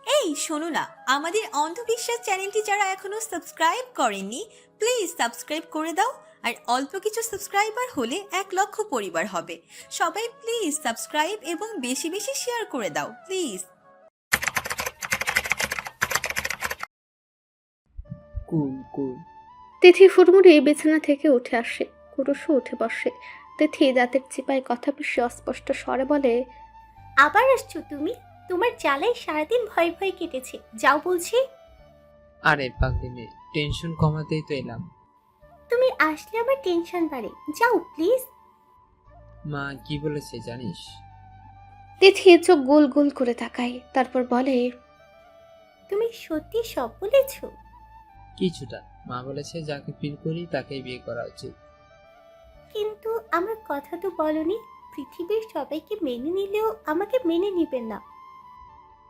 এই শোনো না, আমাদের অন্ধবিশ্বাস চ্যানেলটি যারা এখনো সাবস্ক্রাইব করেননি, প্লিজ সাবস্ক্রাইব করে দাও। আর অল্প কিছু সাবস্ক্রাইবার হলে 1 লক্ষ পরিবার হবে। সবাই প্লিজ সাবস্ক্রাইব এবং বেশি বেশি শেয়ার করে দাও প্লিজ। কুল কুল। তিথি ফুরমুড়ে বিছানা থেকে উঠে আসে। কুরুশও উঠে বসে। তিথি দাঁতের চিপায় কথা বেশি অস্পষ্ট স্বরে বলে, আবার আসছো তুমি? তোমার জ্বালায় সারাদিন ভয় ভয় কেটেছে, যাও বলছি। আরে পাগলি মেয়ে, টেনশন কমাতেই তো এলাম। তুমি আসলে আমার টেনশন বাড়ে, যাও প্লিজ। মা কি বলেছে জানিস? তিথি চোখ গোল গোল করে তাকায়, তারপর বলে, তুমি সত্যি সব বলেছো? কিছুটা। মা বলেছে যাকে ফিল করি তাকেই বিয়ে করা উচিত। কিন্তু আমার কথা তো বলনি। পৃথিবীর সবাইকে মেনে নিলেও আমাকে মেনে নিবেন না।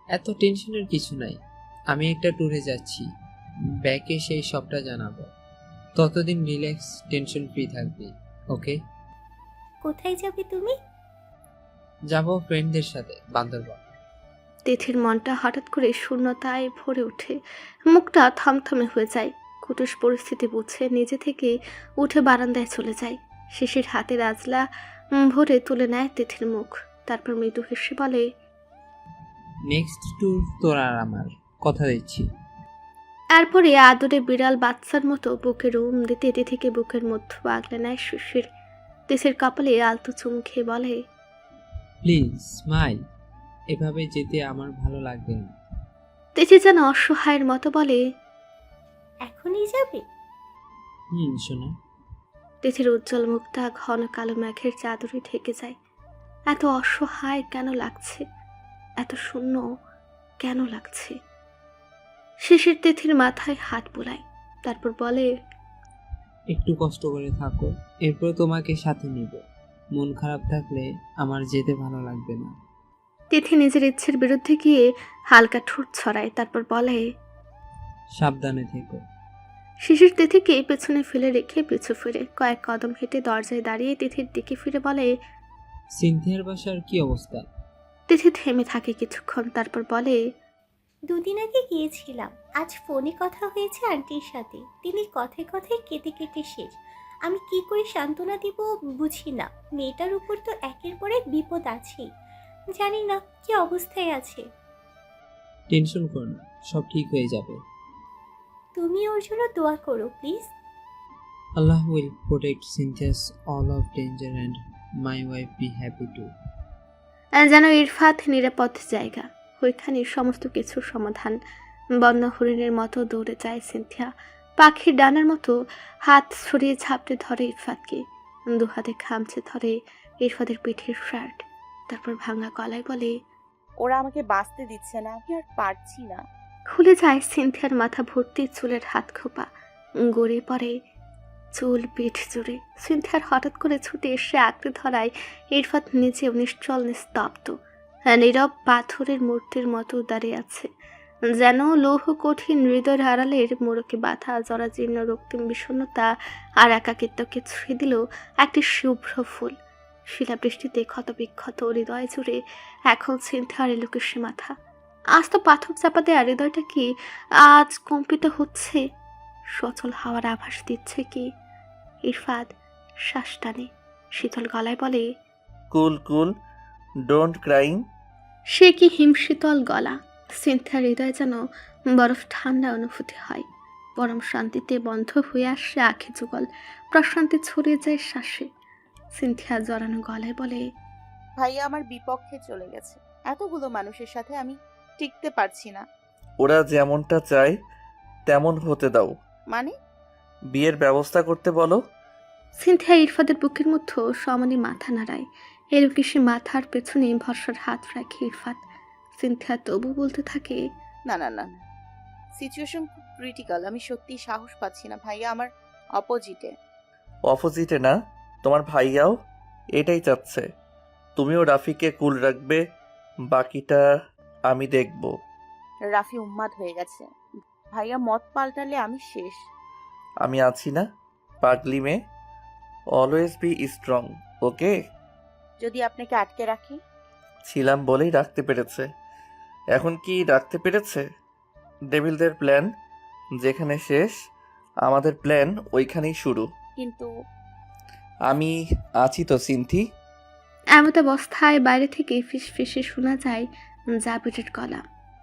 এত টেনশনের কিছু নাই। আমি একটা ট্যুরে যাচ্ছি, ব্যাকে সেই সবটা জানাবো। ততদিন রিল্যাক্স, টেনশন ফ্রি থাকবি। ওকে? কোথায় যাবে তুমি? যাবো ফ্রেন্ডদের সাথে বান্দরবান। তিথির মনটা হঠাৎ করে শূন্যতায় ভরে ওঠে। মুখটা থমথমে হয়ে যায়। কুটুস পরিস্থিতি বুঝে নিজে থেকে উঠে বারান্দায় চলে যায়। শিশির হাতের আজলা ভরে তুলে নেয় তিথির মুখ। তারপর মৃদু হেসে বলে, নেক্সট ট্যুর তোর আর আমার, কথা দিচ্ছি। এরপরে আদরে বিড়াল বাচ্চার মতো বুকে রুম দিতে তিথিকে বুকের মধ্যে আগলে নেয় শিশির। তিথির কপালে আলতো চুমু খেয়ে বলে, প্লিজ স্মাইল। এভাবে যেতে আমার ভালো লাগবে না। তিথি যেন অসহায়ের মতো বলে, এখনই যাবে? শোনা। তিথির উজ্জ্বল মুখটা ঘন কালো মেঘের চাদরে ঢেকে যায়। এত অসহায় কেন লাগছে? এত শূন্য কেন লাগছে? শিশির তিথির মাথায় হাত বুলায়, তারপর বলে, একটু কষ্ট করে থাকো, এরপর তোমাকে সাথে নিব। মন খারাপ থাকলে আমার যেতে ভালো লাগবে না। তিথি নিজের ইচ্ছের বিরুদ্ধে গিয়ে হালকা ঠোঁট ছড়ায়, তারপর বলে, সাবধানে থেকো। শিশির তিথিকে পেছনে ফেলে রেখে পিছু ফিরে কয়েক কদম হেঁটে দরজায় দাঁড়িয়ে তিথির দিকে ফিরে বলে, সিনথিয়ার বাসার কি অবস্থা? তিথি থেমে থাকে কিছুক্ষণ, তারপর বলে, দুদিন আগে গিয়েছিলাম। আজ ফোনে কথা হয়েছে আন্টির সাথে। তিনি কথায় কথায় কেটে কেটে শেষ। আমি কি করে সান্ত্বনা দিব বুঝি না। মেয়েটার উপর তো একের পর এক বিপদ আছেই। জানি না কি অবস্থায় আছে। টেনশন করো না, সব ঠিক হয়ে যাবে। তুমি ওর জন্য দোয়া করো প্লিজ। আল্লাহ উইল প্রোটেক্ট সিনথিয়াস all of danger and my wife be happy too. যেন ইরফাত নিরাপদ জায়গা, ওইখানে সমস্ত কিছুর সমাধান। বন্য হরিণের মতো দৌড়ে যায় সিনথিয়া, পাখির ডানার মতো হাত ছড়িয়ে ঝাপটে ধরে ইরফাতকে, দুহাতে খামচে ধরে ইরফাতের পিঠের শার্ট, তারপর ভাঙা গলায় বলে, ওরা আমাকে বাঁচতে দিচ্ছে না, আমি আর পারছি না। খুলে যায় সিনথিয়ার মাথা ভর্তি চুলের হাত খোপা, গড়ে পড়ে চুল পিঠ জুড়ে। সিনথিয়ার হঠাৎ করে ছুটে এসে আঁকড়ে ধরায় ইরফাত নিজেও নিশ্চল নিস্তব্ধ, নীরব পাথরের মূর্তির মতো দাঁড়িয়ে আছে, যেন লৌহ কঠিন হৃদয়ের আড়ালের মোড়কে বাঁধা জরাজীর্ণ রক্তিম বিষণ্ণতা আর একাকিত্বকে ছুঁয়ে দিল একটি শুভ্র ফুল। শিলাবৃষ্টিতে ক্ষত বিক্ষত হৃদয় জুড়ে এখন সিনথিয়ার এলোকে সে মাথা। আজ তো পাথর চাপা দেয়া হৃদয়টা কি আজ কম্পিত হচ্ছে? সচল হাওয়ার আভাস দিচ্ছে কি? ইরফাত শ্বাস টানে, শীতল গলায় বলে, কুল কুল, ডোন্ট ক্রাইং। সে কি হিমশীতল গলা! সিনথিয়ার হৃদয় যেন বরফ ঠান্ডা অনুভূতি হয়। পরম শান্তিতে বন্ধ হয়ে আসে আখি যুগল, প্রশান্তি ছড়িয়ে যায় শ্বাসে। সিনথিয়া জড়ানো গলায় বলে, ভাইয়া আমার বিপক্ষে চলে গেছে। এতগুলো মানুষের সাথে আমি টিকতে পারছি না। ওরা যেমনটা চায় তেমন হতে দাও। মানে? বিয়ের ব্যবস্থা করতে বলো। সিনথিয়া ইরফাদের বুকের মধ্যে সমানে মাথা নাড়ায়। এরকম সে মাথার পেছনে ভরসার হাত রাখে ইরফাত। সিনথিয়া তবু বলতে থাকে, না না না না, সিচুয়েশন খুব ক্রিটিক্যাল। আমি সত্যি সাহস পাচ্ছি না। ভাইয়া আমার অপোজিটে। অপোজিটে না, তোমার ভাইয়াও এটাই চাচ্ছে। তুমিও রাফিকে কুল রাখবে, বাকিটা আমি দেখব। রাফি উন্মাদ হয়ে গেছে। ভাইয়া মত পাল্টালে আমি শেষ। আমি আছি না, পাগলি মেয়ে। অলওয়েজ বি স্ট্রং, ওকে? যদি আপনাকে আটকে রাখি? ছিলাম বলেই রাখতে পেরেছে। এখন কি রাখতে পেরেছে? ডেভিলদের প্ল্যান যেখানে শেষ, আমাদের প্ল্যান ওইখানেই শুরু। কিন্তু আমি আছি তো সিনথি। এমত অবস্থায় বাইরে থেকে ফিসফিসে শোনা যায় জাবিরের গলা।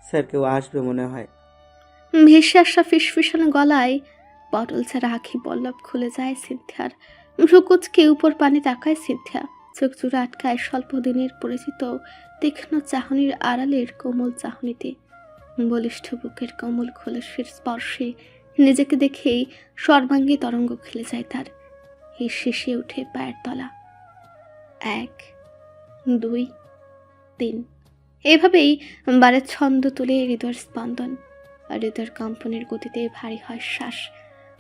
স্যার কেউ আসবে মনে হয়। ভেসে আসা ফিসফিসানো গলায় পটল ছাড়া আঁখি পল্লব খুলে যায় সিনথিয়ার। ভ্রুকুচকে উপর পানি তাকায় সিনথিয়া। চোখ জোড়া আটকায় স্বল্প দিনের পরিচিত তীক্ষ্ণ চাহনির আড়ালের কোমল চাহনিতে। বলিষ্ঠ বুকের কোমল খোলসের স্পর্শে নিজেকে দেখেই সর্বাঙ্গে তরঙ্গ খেলে যায় তার। এই শেষে উঠে পায়ের তলা। 1, 2, 3 এভাবেই বারে ছন্দ তুলে হৃদয়ের স্পন্দন। আর হৃদয়ের কম্পনের গতিতে ভারী হয় শ্বাস।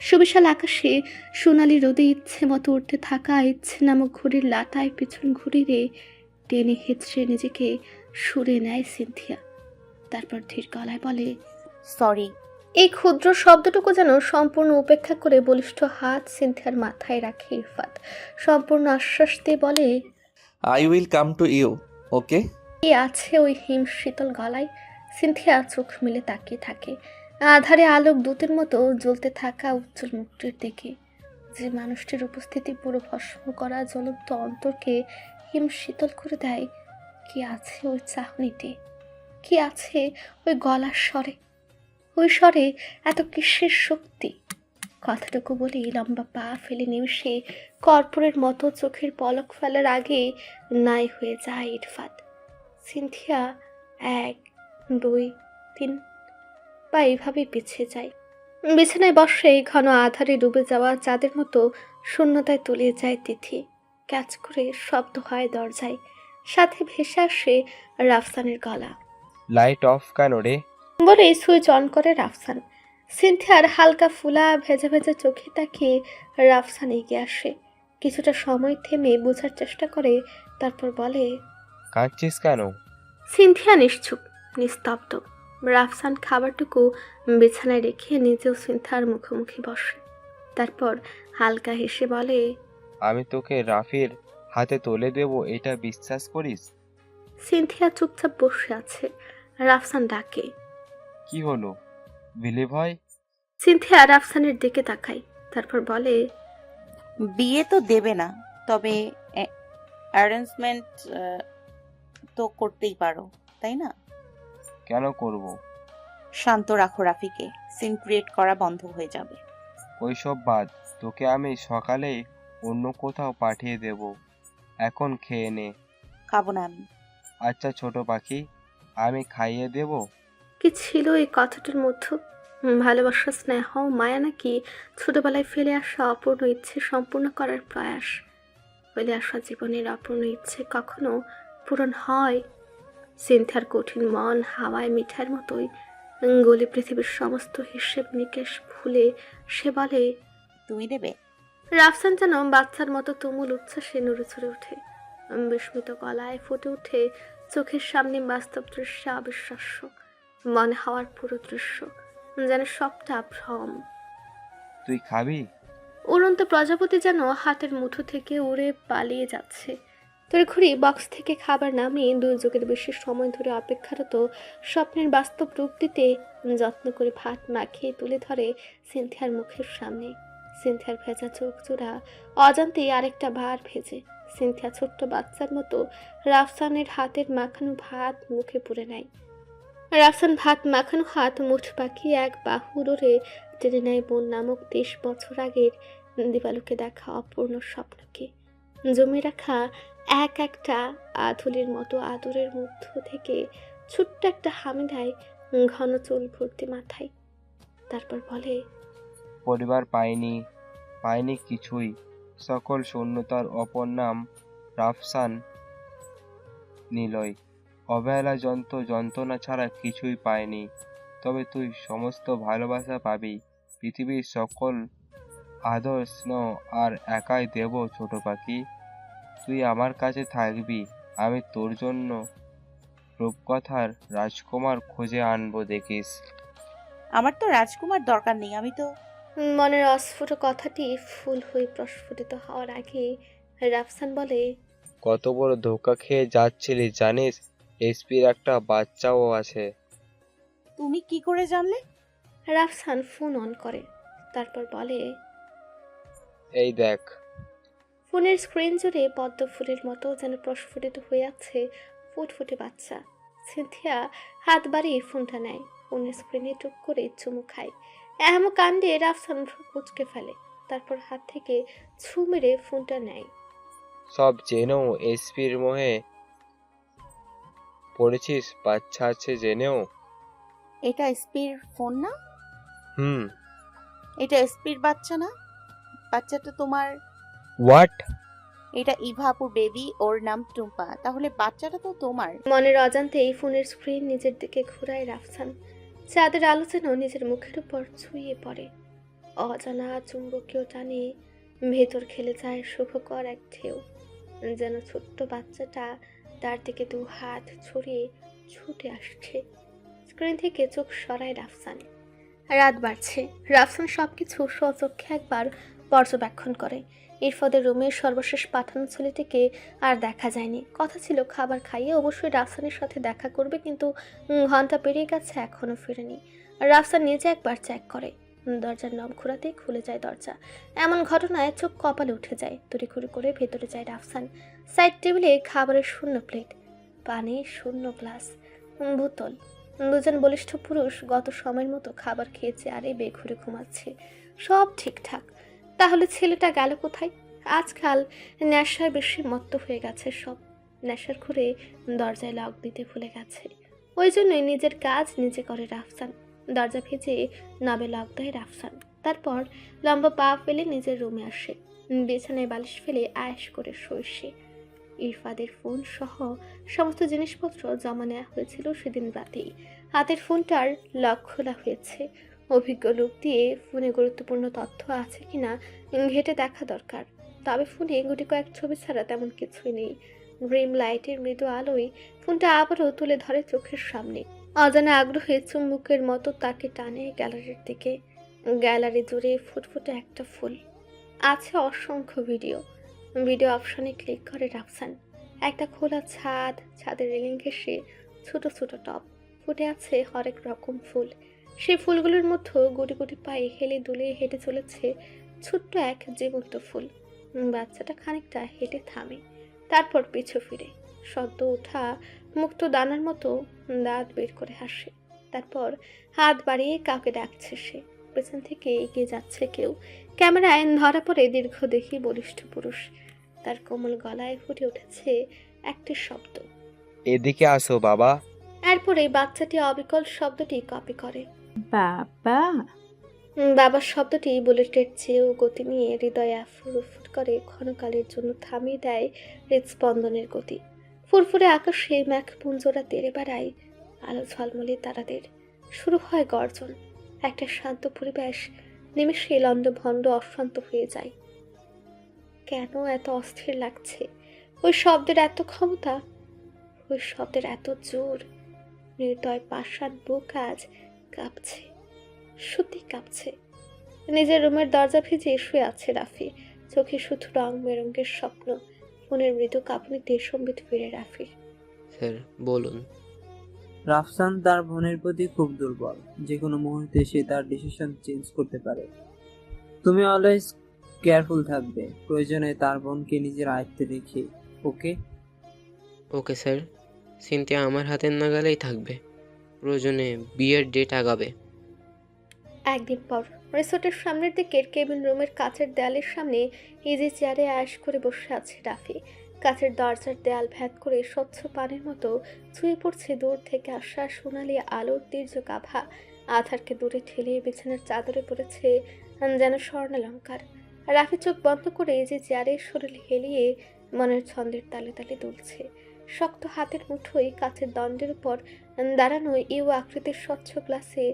সুবিশাল আকাশে সোনালি রোদে ইচ্ছে মতো উঠতে থাকা ইচ্ছে নামক ঘড়ির লাটায় পিছন ঘুরিয়ে টেনে হেঁচড়ে নিজেকে সুরে নেয় সিনথিয়া। তারপর ধীর গলায় বলে, সরি। এই ক্ষুদ্র শব্দটুকু যেন সম্পূর্ণ উপেক্ষা করে বলিষ্ঠ হাত সিনথিয়ার মাথায় রাখে ইরফাত। সম্পূর্ণ আশ্বাস দিয়ে বলে, I will come to you, okay? কি আছে ওই হিম শীতল গলায়? সিনথিয়া চোখ মেলে তাকিয়ে থাকে আধারে আলোক দূতের মতো জ্বলতে থাকা উজ্জ্বল মুখটির দিকে। যে মানুষটির উপস্থিতি পুরো ভস্ম করা জ্বলন্ত অন্তরকে হিম শীতল করে দেয়। কি আছে ওই চাহনিতে? কি আছে ওই গলার স্বরে? ওই স্বরে এত কিসের শক্তি? কথাটুকু বলি লম্বা পা ফেলে নিমিশে কর্পূরের মতো চোখের পলক ফেলার আগে নাই হয়ে যায় ইরফাত। সিনথিয়া 1, 2, 3 বা এইভাবে পিছিয়ে যায়। বিছানায় বসে ঘন আধারে ডুবে যাওয়া চাঁদের মতো শূন্যতায় তলিয়ে যায় তিথি। ক্যাচ করে শব্দ হয় দরজায়। সাথে ভেসে আসে রাফসানের গলা। লাইট অফ কেন রে? বলে সুইচ অন করে রাফসান। সিনথিয়ার হালকা ফুলা ভেজা ভেজা চোখে তাকিয়ে রাফসান এগিয়ে আসে। কিছুটা সময় থেমে বোঝার চেষ্টা করে, তারপর বলে, কাঁদছিস কেন? সিনথিয়া নিশ্চুপ, নিস্তব্ধ। রাফসান খাবারটুকু বিছানায় রেখে নিজেও সিনথিয়ার মুখোমুখি বসে। তারপর হালকা হেসে বলে, আমি তোকে রাফির হাতে তুলে দেব এটা বিশ্বাস করিস? সিনথিয়া চুপচাপ বসে আছে। রাফসান ডাকে, কি হলো, বিলিভ হয়? সিনথিয়া রাফসানের দিকে তাকায়। তারপর বলে, বিয়ে তো দেবে না, তবে অ্যারেঞ্জমেন্ট তো করতেই পারো, তাই না? কেন করব? শান্ত রাখো রাফিকে, সিন ক্রিয়েট করা বন্ধ হয়ে যাবে। ওইসব বাদ, তোকে আমি সকালে অন্য কোথাও পাঠিয়ে দেব, এখন খেয়ে নে। খাবো না আমি। আচ্ছা ছোট পাখি, আমি খাইয়ে দেব। কি ছিল এই কথাটার মধ্যে? ভালোবাসা, স্নেহ, মায়া, নাকি ছোটবেলায় ফেলে আসা অপূর্ণ ইচ্ছে সম্পূর্ণ করার প্রয়াস? ফেলে আসা জীবনের অপূর্ণ ইচ্ছে কখনো পূরণ হয়? সিনথিয়ার কঠিন মন হাওয়ায় মিঠার মতোই গলে পৃথিবীর সমস্ত হিসেব নিকেশ ভুলে সে বলে, তুমি দেবে? রাফসান যেন বাচ্চার মতো তুমুল উচ্ছ্বাসে নড়ে চড়ে ওঠে। বিস্মিত গলায় ফুটে ওঠে চোখের সামনে বাস্তব দৃশ্য অবিশ্বাস্য মনে হওয়ার পুরো দৃশ্য, যেন সবটা ভ্রম। তুই খাবি? উড়ন্ত প্রজাপতি যেন হাতের মুঠো থেকে উড়ে পালিয়ে যাচ্ছে। তড়িঘড়ি বক্স থেকে খাবার নামিয়ে 2 যুগের বেশি সময় ধরে অপেক্ষারত স্বপ্নের বাস্তব রূপ দিতে যত্ন করে ভাত মাখিয়ে তুলে ধরে সিনথিয়ার মুখের সামনে। সিনথিয়ার ভেজা চোখ জোড়া অজান্তেই আরেকটা বার ভেজে। সিনথিয়া ছোট্ট বাচ্চার মতো রাফসানের হাতের মাখানো ভাত মুখে পুরে নেয়। রাফসান ভাত মাখানো হাত মুঠ পাকিয়ে এক বাহু ধরে টেনে নেয় বোন নামক 23 বছর আগের দিবালুকে দেখা অপূর্ণ স্বপ্নকে। জমে রাখা এক একটা আধুলির মতো আদরের মধ্য থেকে ছোট্ট একটা হামি দেয় ঘন চুল ভর্তি মাথায়। তারপর বলে, পরিবার পাইনি কিছুই, সকল শূন্যতার অপর নাম রাফসান নিলয়। অবহেলা যন্ত্রণা ছাড়া কিছুই পায়নি। তবে তুই সমস্ত ভালোবাসা পাবি, পৃথিবীর সকল আদর স্নেহ আর একাই দেব ছোট পাখি। তুই আমার কাছে থাকবি, আমি তোর জন্য রূপকথার রাজকুমার খুঁজে আনবো, দেখিস। আমার তো রাজকুমার দরকার নেই, আমি তো। মনের অস্ফুট কথাটি ফুল হয়ে প্রস্ফুটিত হওয়ার আগে রাফসান বলে, কত বড় ধোকা খেয়ে যাচ্ছিলি জানিস? এসপির একটা বাচ্চাও আছে। তুমি কি করে জানলে? রাফসান ফোন অন করে, তারপর বলে, এই দেখ। ফোনের স্ক্রিন জুড়ে পদ্ম ফুলের মতো যেন প্রস্ফুটিত হয়ে আছে ফুটফুটে বাচ্চা। সিনথিয়া হাত বাড়িয়ে ফোনটা নেয়, ফোনের স্ক্রিনে টুক করে চুমু খায়। এমন কাণ্ডে রাফসান ভ্রু কুঁচকে ফেলে, তারপর হাত থেকে ছু মেরে ফোনটা নেয়। সব জেনেও এসপির মোহে পড়েছিস, বাচ্চা আছে জেনেও? এটা এসপির ফোন না? হুম। এটা এসপির বাচ্চা না? বাচ্চাটা তোমার? হোয়াট? এটা ইভা আপুর বেবি, ওর নাম টুম্পা। তাহলে বাচ্চাটা তো তোমার। মনের অজান্তেই ফোনের স্ক্রিন নিজের দিকে ঘুরায় রাফসান। চাঁদের আলো যেন নিজের মুখের উপর ছুঁয়ে পড়ে। অজানা চুম্বকীয় টানে ভেতর খেলে যায় সুখকর এক ঢেউ, যেন ছোট্ট বাচ্চাটা তার দিকে দু হাত ছড়িয়ে ছুটে আসছে। স্ক্রিন থেকে চোখ সরায় রাফসান। রাত বাড়ছে। রাফসান সবকিছু স্বচক্ষে একবার পর্যবেক্ষণ করে। ইরফাদের রুমের সর্বশেষ পাঠানো ছেলেটিকে আর দেখা যায়নি। কথা ছিল খাবার খাইয়ে অবশ্যই রাফসানের সাথে দেখা করবে, কিন্তু ঘন্টা পেরিয়ে গেছে, এখনো ফেরেনি। রাফসান নিজে একবার চেক করে, দরজার নব ঘোরাতেই খুলে যায় দরজা। এমন ঘটনায় চোখ কপালে উঠে যায়। তড়িঘড়ি করে ভেতরে যায় রাফসান। সাইড টেবিলে খাবারের শূন্য প্লেট, পানির শূন্য গ্লাস, বোতল। দুজন বলিষ্ঠ পুরুষ গত সময়ের মতো খাবার খেয়েছে আর এই বেঘুরে ঘুমাচ্ছে। সব ঠিকঠাক। তাহলে ছেলেটা গেল কোথায়? আজকাল নেশায় বেশি মত্ত হয়ে গেছে সব। নেশার ঘুরে দরজায় লক দিতে ভুলে গেছে। ওই জন্যই নিজের কাজ নিজে করে রাফসান। দরজা ভেজে নবে লক দেয় রাফসান। তারপর লম্বা পা ফেলে নিজের রুমে আসে। বিছানায় বালিশ ফেলে আয়েশ করে শোয়। ইরফাদের ফোন সহ সমস্ত জিনিসপত্র জমা নেওয়া হয়েছিল সেদিন রাতেই। হাতের ফোনটার লক খোলা হয়েছে। অভিজ্ঞ লোক দিয়ে ফোনে গুরুত্বপূর্ণ তথ্য আছে কিনা ঘেটে দেখা দরকার। তবে ফোনে গুটি কয়েক ছবি ছাড়া তেমন কিছুই নেই। ড্রিম লাইটের মৃদু আলোয় ফোনটা আবারও তুলে ধরে চোখের সামনে। অজানা আগ্রহে চুম্বকের মতো তাকে টানে গ্যালারির দিকে। গ্যালারি জুড়ে ফুটফুটে একটা ফুল। আছে অসংখ্য ভিডিও অপশনে ক্লিক করে রাফসান। একটা খোলা ছাদ, ছাদের রেলিং ঘেঁষে ছোট ছোট টব, ফুটে আছে হরেক রকম ফুল। সেই ফুলগুলোর মধ্যে গুটি গুটি পায়ে হেলে দুলে হেঁটে চলেছে ছোট্ট এক জীবন্ত ফুল। বাচ্চাটা খানিকটা হেঁটে থামে, তারপর পিছু ফিরে সদ্য ওঠা মুক্ত দানার মতো দাঁত বের করে হাসে। তারপর হাত বাড়িয়ে কাউকে ডাকছে সে। পেছন থেকে এগিয়ে যাচ্ছে কেউ। ক্যামেরায় ধরা পড়ে দীর্ঘ দেখি বলিষ্ঠ পুরুষ। তার কোমল গলায় ফুটে উঠেছে একটি শব্দ, এদিকে আসো বাবা। এরপরে বাচ্চাটি অবিকল শব্দটি কপি করে। বাবা। বাবার শব্দটি বুলেটের চেয়েও গতি নিয়ে হৃদয়ে ফুরফুর করে, ক্ষণকালের জন্য থামিয়ে দেয় হৃদস্পন্দনের গতি। ফুরফুরে আকাশে মেঘপুঞ্জরা তেড়ে বেড়ায়, আলো ঝলমলে তারাদের। শুরু হয় গর্জন। একটা শান্ত পরিবেশ নিমেষে লণ্ডভণ্ড অশান্ত হয়ে যায়। কেন এত অস্থির লাগছে? ওই শব্দের এত ক্ষমতা, ওই শব্দের এত জোর। নির্দয় পাষাণ বুক আজ কাঁপছে, সত্যি কাঁপছে। নিজের রুমের দরজা ভিজে শুয়ে আছে রাফি। চোখে শুধু রং বেরঙ্গের স্বপ্ন। ফোনের মৃদু কাঁপুনিতে সম্বিত ফিরে রাফি। স্যার বলুন। রাফসান তার বোনের প্রতি খুব দুর্বল। যে কোনো মুহূর্তে সে তার ডিসিশন চেঞ্জ করতে পারে। তুমি অলওয়েজ কেয়ারফুল থাকবে, প্রয়োজনে তার বোনকে নিজের আয়ত্তে রেখে। ওকে? Okay sir. সিনথিয়া আমার হাতের নাগালেই থাকবে। প্রয়োজনে বিয়ের ডেট আগাবে। একদিন পর রিসোর্টের সামনের দিকের কেবিন রুমের কাচের দেয়ালের সামনে ইজি চেয়ারে আয়েশ করে বসে আছে রাফি। কাচের দরজার দেয়াল ভেদ করে স্বচ্ছ পানির মতো ছুঁয়ে পড়ছে দূর থেকে আসা সোনালি আলোর তীর্যক আভা। আধারকে দূরে ঠেলে বিছানার চাদরে পড়েছে যেন স্বর্ণালঙ্কার। রাফি চোখ বন্ধ করে ইজি চেয়ারে শরীর হেলিয়ে মনের ছন্দের তালে তালে দুলছে। শক্ত হাতের মুঠোয় কাচের দণ্ডের উপর দাঁড়ানো ইউ আকৃতির স্বচ্ছ গ্লাসে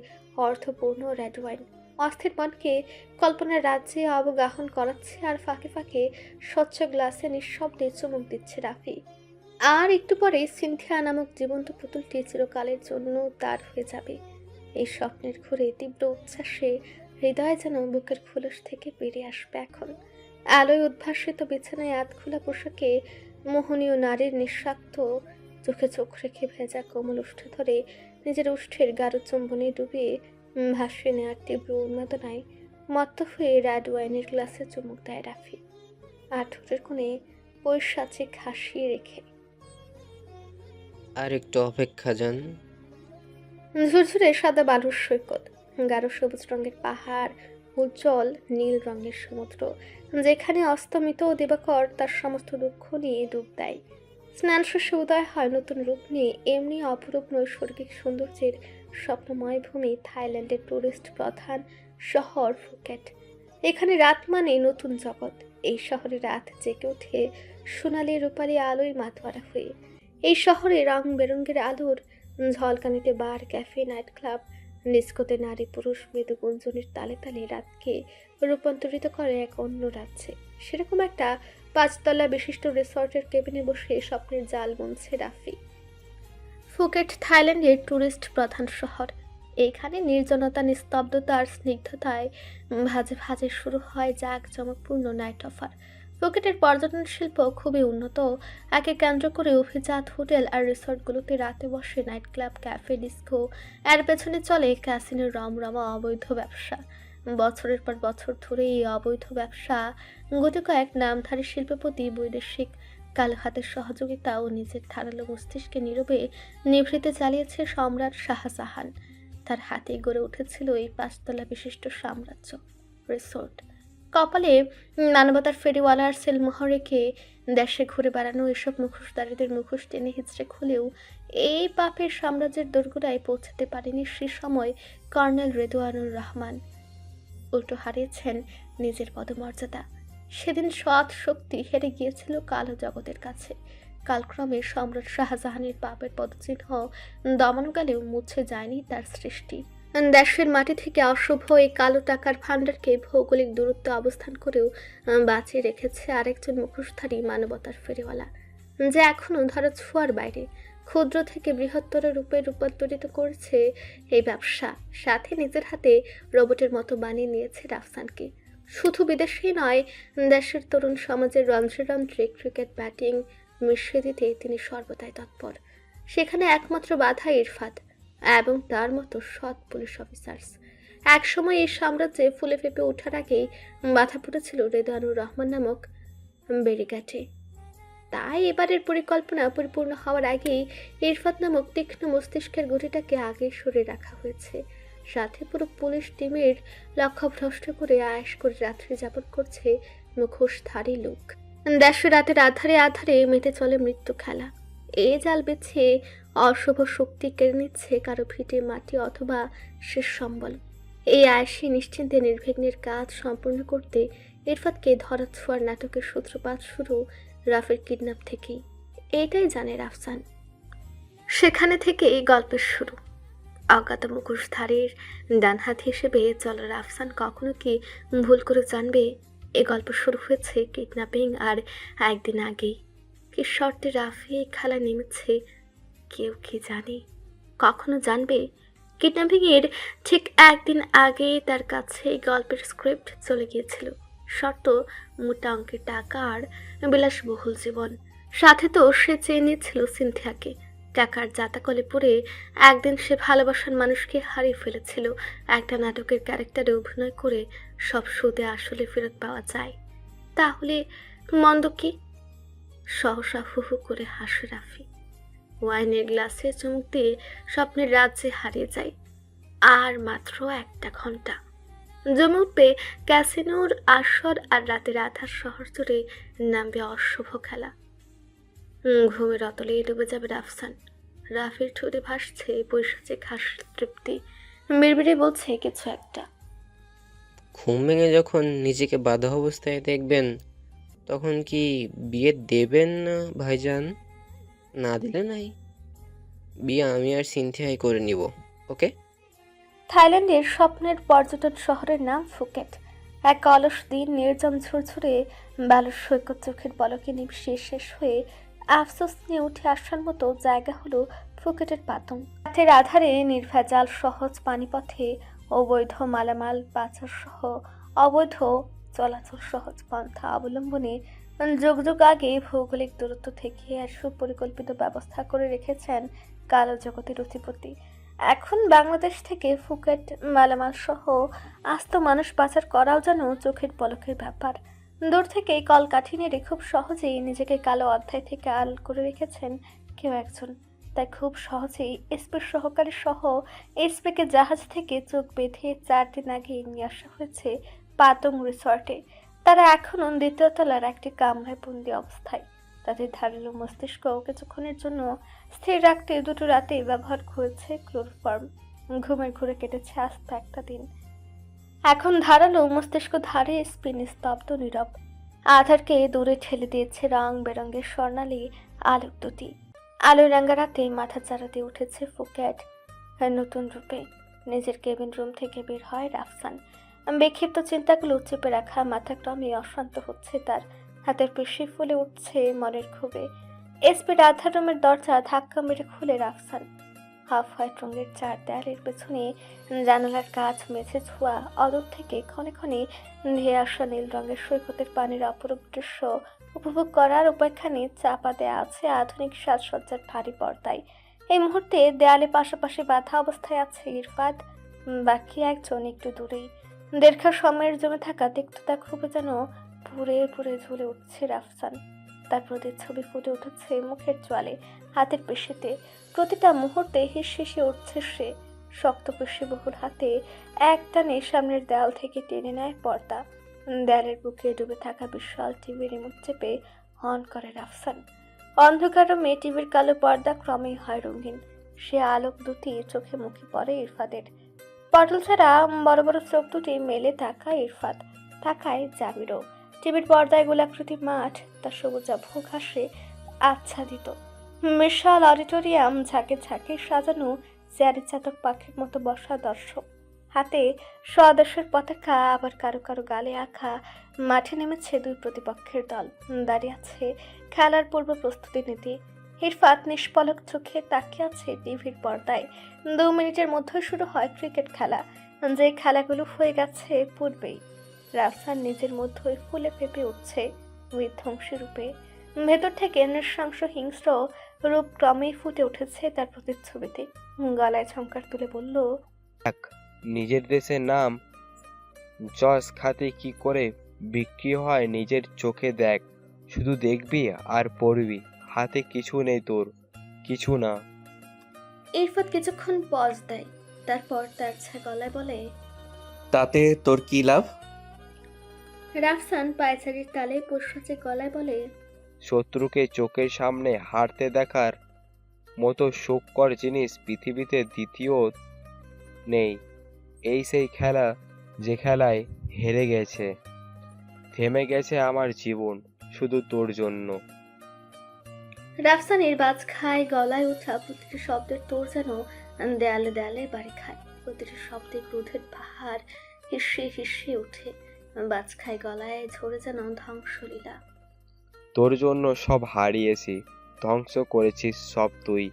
অর্থপূর্ণ রেড ওয়াইন অস্থির মনকে কল্পনার রাজ্যে অবগাহন করাচ্ছে, আর ফাঁকে ফাঁকে স্বচ্ছ গ্লাসে নিঃশব্দে চুমুক দিচ্ছে রাফি। আর একটু পরে সিনথিয়া নামক জীবন্ত পুতুলটি চিরকালের জন্য তার হয়ে যাবে। এই স্বপ্নের ঘুরে তীব্র উচ্ছ্বাসে হৃদয় যেন বুকের খোলস থেকে বেরিয়ে আসবে এখন। আলোয় উদ্ভাসিত বিছানায় আধখোলা পোশাকে মোহনীয় নারীর নিঃস্বার্থ চোখে চোখ রেখে ভেজা কোমল উষ্ঠে ধরে নিজের উষ্ঠের গাঢ় চুম্বনে ডুবিয়ে ভাসিয়ে নেওয়ার তীব্র উন্মাদনায় মত্ত হয়ে রেড ওয়াইনের গ্লাসে চুমুক দেয় রাফি। আর ঠোঁটের কোণে পৈশাচিক হাসিয়ে রেখে আর একটু অপেক্ষা যান। ঝুরঝুরে সাদা বালুর সৈকত, গাঢ় সবুজ রঙের পাহাড়, উজ্জ্বল নীল রঙের সমুদ্র, যেখানে অস্তমিত দিবাকর তার সমস্ত দুঃখ নিয়ে ডুব দেয়। স্নান শেষে উদয় হয় নতুন রূপ নিয়ে এমনি অপরূপ নৈসর্গিক সৌন্দর্যের স্বপ্নময় ভূমি থাইল্যান্ডের টুরিস্ট প্রধান শহর ফুকেট। এখানে রাত মানে নতুন জগৎ। এই শহরে রাত জেগে ওঠে সোনালি রূপালি আলোয় মাতোয়ারা হয়ে। এই শহরে রং বেরঙের আলোর ঝলকানিতে বার, ক্যাফে, নাইট ক্লাব, ডিস্কোতে নারী পুরুষ মৃদু গুঞ্জনের তালে তালে রাতকে রূপান্তরিত করে এক অন্য রাজ্যে। সেরকম একটা 5 তলা বিশিষ্ট রিসর্টের কেবিনে বসে স্বপ্নের জাল বুনছে রাফি। ফুকেট থাইল্যান্ডের টুরিস্ট প্রধান শহর। এইখানে নির্জনতা, নিস্তব্ধতা আর স্নিগ্ধতায় ভাজে ভাজে শুরু হয় জাঁকজমকপূর্ণ নাইট অফার। ফুকেটের পর্যটন শিল্প খুবই উন্নত। একে কেন্দ্র করে অভিজাত হোটেল আর রিসর্টগুলোতে রাতে বসে নাইট ক্লাব, ক্যাফে, ডিস্কো। এর পেছনে চলে ক্যাসিনোর রমরমা অবৈধ ব্যবসা। বছরের পর বছর ধরে এই অবৈধ ব্যবসা গতি কয়েক নামধারী শিল্পপতি বৈদেশিক কালো হাতের সহযোগিতা ও নিজের ধারালো মস্তিষ্কে নীরবে নিভৃতে চালিয়েছে সম্রাট শাহজাহান। তার হাতে গড়ে উঠেছিল এই 5 তলা বিশিষ্ট সাম্রাজ্য রিসোর্ট। কপালে মানবতার ফেরিওয়ালার সেলমোহর রেখে দেশে ঘুরে বেড়ানো এসব মুখোশধারীদের মুখোশ টেনে হিচড়ে খুলেও এই পাপের সাম্রাজ্যের দোরগোড়ায় পৌঁছাতে পারেনি সে সময় কর্নেল রেদওয়ানুর রহমান। উল্টো হারিয়েছেন নিজের পদমর্যাদা। সেদিন সৎ শক্তি হেরে গিয়েছিল কালো জগতের কাছে। কালক্রমে সম্রাট শাহজাহানের পাপের পদচিহ্ন দমন গেলেও মুছে যায়নি তার সৃষ্টি। দেশের মাটি থেকে অশুভ এই কালো টাকার ভাণ্ডারকে ভৌগোলিক দূরত্বে অবস্থান করেও বাঁচিয়ে রেখেছে আরেকজন মুখোশধারী মানবতার ফেরিওয়ালা, যা এখনও ধরা ছোঁয়ার বাইরে। ক্ষুদ্র থেকে বৃহত্তর রূপে রূপান্তরিত করেছে এই ব্যবসা। সাথে নিজের হাতে রোবটের মতো বানিয়ে নিয়েছে রাফসানকে। শুধু বিদেশেই নয়, দেশের তরুণ সমাজের রন্ধ্রে রন্ধ্রে ক্রিকেট ব্যাটিং মিশিয়ে দিতে তিনি সর্বদাই তৎপর। সেখানে একমাত্র বাধা ইরফাত এবং তার মতো সৎ পুলিশ অফিসার্স। একসময় এই সাম্রাজ্যে ফুলে ফেঁপে ওঠার আগেই বাধা পড়েছিল রেদওয়ানুর রহমান নামক বেরিঘাটে। তাই এবারের পরিকল্পনা পরিপূর্ণ হওয়ার আগেই ইরফাত নামক তীক্ষ্ণ মস্তিষ্কের গুটিটাকে আগে সরে রাখা হয়েছে। সাথে পুরো পুলিশ টিমের লক্ষ্য ভ্রষ্ট করে আয়েশ করে রাত্রি যাপন করছে মুখোশধারী লোক। দেশে রাতের আধারে আধারে মেতে চলে মৃত্যু খেলা। এ জাল বেছে অশুভ শক্তি কেড়ে নিচ্ছে কারো ভিটে মাটি অথবা শেষ সম্বল। এই আয়েসি নিশ্চিন্তে নির্বিঘ্নের কাজ সম্পূর্ণ করতে ইরফাতকে ধরা ছোঁয়ার নাটকের সূত্রপাত শুরু রাফের কিডন্যাপ থেকেই। এটাই জানে রাফসান। সেখানে থেকে এই গল্পের শুরু। অজ্ঞাত মুখোশধারীর ডানহাত হিসেবে চলো রাফসান কখনো কি ভুল করে জানবে এ গল্প শুরু হয়েছে কিডন্যাপিং আর একদিন আগেই। কি শর্তে রাফি এই খেলা নেমেছে কেউ কি জানে? কখনো জানবে? কিডন্যাপিং এর ঠিক একদিন আগে তার কাছে এই গল্পের স্ক্রিপ্ট চলে গিয়েছিল। শর্ত মোটা অঙ্কের টাকা আর বিলাসবহুল জীবন। সাথে তো সে চেয়ে নিয়েছিল সিনথিয়াকে। টাকার জাতাকলে পড়ে একদিন সে ভালোবাসার মানুষকে হারিয়ে ফেলেছিল। একটা নাটকের ক্যারেক্টারে অভিনয় করে সব সুদে আসলে ফেরত পাওয়া যায়। তাহলে মন্দ কি? সহসা হুহু করে হাসে রাফি। ওয়াইনের গ্লাসে চুমুক দিয়ে স্বপ্নের রাজ্যে হারিয়ে যায়। আর মাত্র 1 ঘন্টা জমে উঠবে ক্যাসিনোর আসর আর রাতের আধার শহর জুড়ে নামবে অশুভ খেলা। ঘুমের অতলে ডুবে যাবে রাফসান। রাফির ঠোঁটে ভাসছে বৈশাচিক হাসির তৃপ্তি। বিড়বিড়ে বলছে কিছু একটা। ঘুম ভেঙে যখন নিজেকে বাঁধা অবস্থায় দেখবেন তখন কি বিয়ে দেবেন না ভাইজান? না দিলে নাই, বিয়ে আমি আর সিনথিয়াই করে নিব, ওকে? থাইল্যান্ডের স্বপ্নের পর্যটন শহরের নাম ফুকেট। এক অলস দিন নির্জন ঝুরঝুরে বালুর সৈকত চোখের পলকে নিমিশে শেষ হয়ে আফসোস নিয়ে উঠে আসার মতো জায়গা হলো ফুকেটের পাতং। রাতের আধারে নির্ভেজাল সহজ পানিপথে অবৈধ মালামাল পাচার সহ অবৈধ চলাচল সহজ পন্থা অবলম্বনে যুগ যুগ আগে ভৌগোলিক দূরত্ব থেকে আর সুপরিকল্পিত ব্যবস্থা করে রেখেছেন কালো জগতের অধিপতি। এখন বাংলাদেশ থেকে ফুকেট, মালামাল সহ আস্ত মানুষ পাচার করাও যেন চোখের পলকের ব্যাপার। দূর থেকে কলকাঠি নেড়ে খুব সহজেই নিজেকে কালো অধ্যায় থেকে আড়াল করে রেখেছেন কেউ একজন। তাই খুব সহজেই এসপির সহকারী সহ এসপিকে জাহাজ থেকে চোখ বেঁধে 4 দিন আগে নিয়ে আসা হয়েছে পাতং রিসর্টে। তারা এখনও দ্বিতীয় তলার একটি কামরায় বন্দি অবস্থায়। তাদের ধারালো মস্তিষ্ক কিছুক্ষণের জন্য স্থির রাখতে দুটো রাতে ব্যবহার করেছে ক্লোরোফর্ম। ঘুমের ঘুরে কেটেছে আস্ত একটা দিন। এখন ধারালো মস্তিষ্ক ধারে স্পিন স্তব্ধ নীরব। আধারকে দূরে ঠেলে দিয়েছে রং বেরঙের স্বর্ণালী আলোক দুটি। আলোয় রাঙ্গা রাতে মাথা চারাতে উঠেছে ফুকেট নতুন রূপে। নিজের কেবিন রুম থেকে বের হয় রাফসান। বিক্ষিপ্ত চিন্তাগুলো চেপে রাখা মাথা ক্রমে অশান্ত হচ্ছে তার। হাতের পেশি ফুলে উঠছে মনের ক্ষোভে। এসপির আধার রুমের দরজা ধাক্কা মেরে খুলে রাফসান। হাফ হোয়াইট রঙের 4 দেয়ালের পেছনে জানালার কাজ মেঝে ছোঁয়া অদূর থেকে ক্ষণে ক্ষণে ধেয়ে আসা নীল রঙের সৈকতের পানির অপরূপ দৃশ্য উপভোগ করার উপায়খানে চাপা দেয়া আছে আধুনিক সাজসজ্জার ভারী পর্দায়। এই মুহূর্তে দেয়ালে পাশাপাশি বাঁধা অবস্থায় আছে ইরফাত, বাকি একজন একটু দূরেই। দীর্ঘ সময়ের জমে থাকা তিক্ততা খুবই যেন পুড়ে পুড়ে ঝুলে উঠছে রাফসান। তার প্রতিচ্ছবি ফুটে উঠেছে মুখের জলে, হাতের পেশিতে। প্রতিটা মুহূর্তে হিসিয়ে উঠছে সে। শক্ত পেশিবহুল হাতে একটানে সামনের দেয়াল থেকে টেনে নেয় পর্দা। দেয়ালের বুকে ডুবে থাকা বিশাল টিভি রিমোট চেপে অন করে রাফসান। অন্ধকার রুমে টিভির কালো পর্দা ক্রমেই হয় রঙিন। সে আলোক দুটি চোখে মুখে পড়ে ইরফাদের। পটল ছাড়া বড় বড় চোখ দুটি মেলে তাকায় ইরফাত, তাকায় জাবিরও। টিভির পর্দায় গোলাকৃতি মাঠ, তার সবুজাভ ঘাসে আচ্ছাদিত। বিশাল অডিটোরিয়াম, ঝাঁকে ঝাঁকে সাজানো চেয়ারে চাতক পাখির মতো বসা দর্শক। হাতে স্বদেশের পতাকা, আবার কারো কারো গালে আঁকা। মাঠে নেমেছে দুই প্রতিপক্ষের দল। দাঁড়িয়ে আছে খেলার পূর্ব প্রস্তুতি নিতে। ইরফাত নিষ্পলক চোখে তাকিয়ে আছে টিভির পর্দায়। 2 মিনিটের মধ্যে শুরু হয় ক্রিকেট খেলা, যে খেলাগুলো হয়ে গেছে পূর্বেই। রাফসান নিজের মধ্যে ফুলে ফেপে উঠছে বিধ্বংসী রূপে। ভেতর থেকে নৃশংস হিংস্র রূপ ক্রমেই ফুটে উঠেছে তার প্রতিচ্ছবিতে। গলায় ঝংকার তুলে বলল, নিজের দেশের নাম জজ খাতে কি করে বিক্রি হয় নিজের চোখে দেখ। শুধু দেখবি আর পড়বি। হাতে কিছু নেই তোর, কিছু না। ইরফাত কিছুক্ষণ পজ দেয়, তারপর তার গলায় বলে, তাতে তোর কি লাভ? রাফসান পায়চারির তালে পুষ্পাচে গলায় বলে, শত্রুকে চোখের সামনে হারতে দেখার মতো সুখকর জিনিস পৃথিবীতে দ্বিতীয় নেই। এই সেই খেলা যে খেলায় হেরে গেছে, থেমে গেছে আমার জীবন শুধু তোর জন্য। রাফসানের বাজ খায় গলায় ওঠা প্রতিটি শব্দের তোর যেন দেয়ালে দেয়ালে বাড়ি খায়। প্রতিটি শব্দে ক্রোধের পাহাড় হিসে হিসে উঠে। বাজ খায় গলায় ঝরে যেন ধ্বংসলীলা। তোর জন্য সব হারিয়েছি, ধ্বংস করেছিস সব তুই।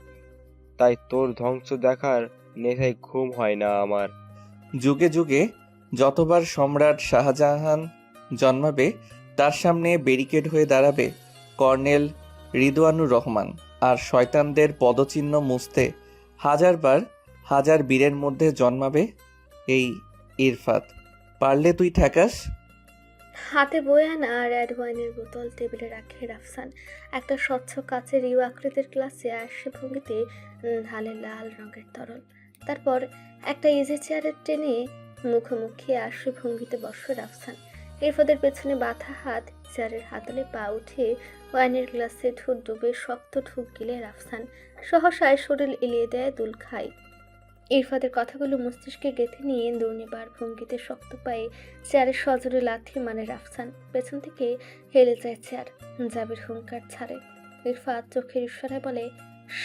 তাই তোর ধ্বংস দেখার নেশায় ঘুম হয় না আমার। যুগে যুগে যতবার সম্রাট শাহজাহান জন্মাবে, তার সামনে ব্যারিকেড হয়ে দাঁড়াবে কর্নেল রিদওয়ানুর রহমান। আর শয়তানদের পদচিহ্ন মুছতে হাজারবার হাজার বীরের মধ্যে জন্মাবে এই ইরফাত। পারলে তুই ঠেকাস। হাতে বয়ে আনা রেড ওয়াইনের বোতল টেবিলে রাখে রাফসান। একটা স্বচ্ছ কাচের ইউ আকৃতির গ্লাসে আশে ভঙ্গিতে ঢালে লাল রঙের তরল। তারপর একটা ইজি চেয়ারের টেনে মুখোমুখি আশে ভঙ্গিতে বসে রাফসান। ইরফাদের পেছনে বাঁধা হাত, চেয়ারের হাতলে পা উঠে ওয়াইনের গ্লাসে ঠোঁট ডুবে শক্ত ঢুক গিলে রাফসান সহসায় শরীর এলিয়ে দেয়, দুল খায়। ইরফাদের কথাগুলো মস্তিষ্কে গেঁথে নিয়ে দুর্নিবার ভঙ্গিতে শক্ত পায়ে চেয়ারের সজোরে লাথি মানে রাফসান। পেছন থেকে হেলে যায় চেয়ার। জাবির হুঙ্কার ছাড়ে। ইরফাত চোখের ইশারায় বলে, শ্।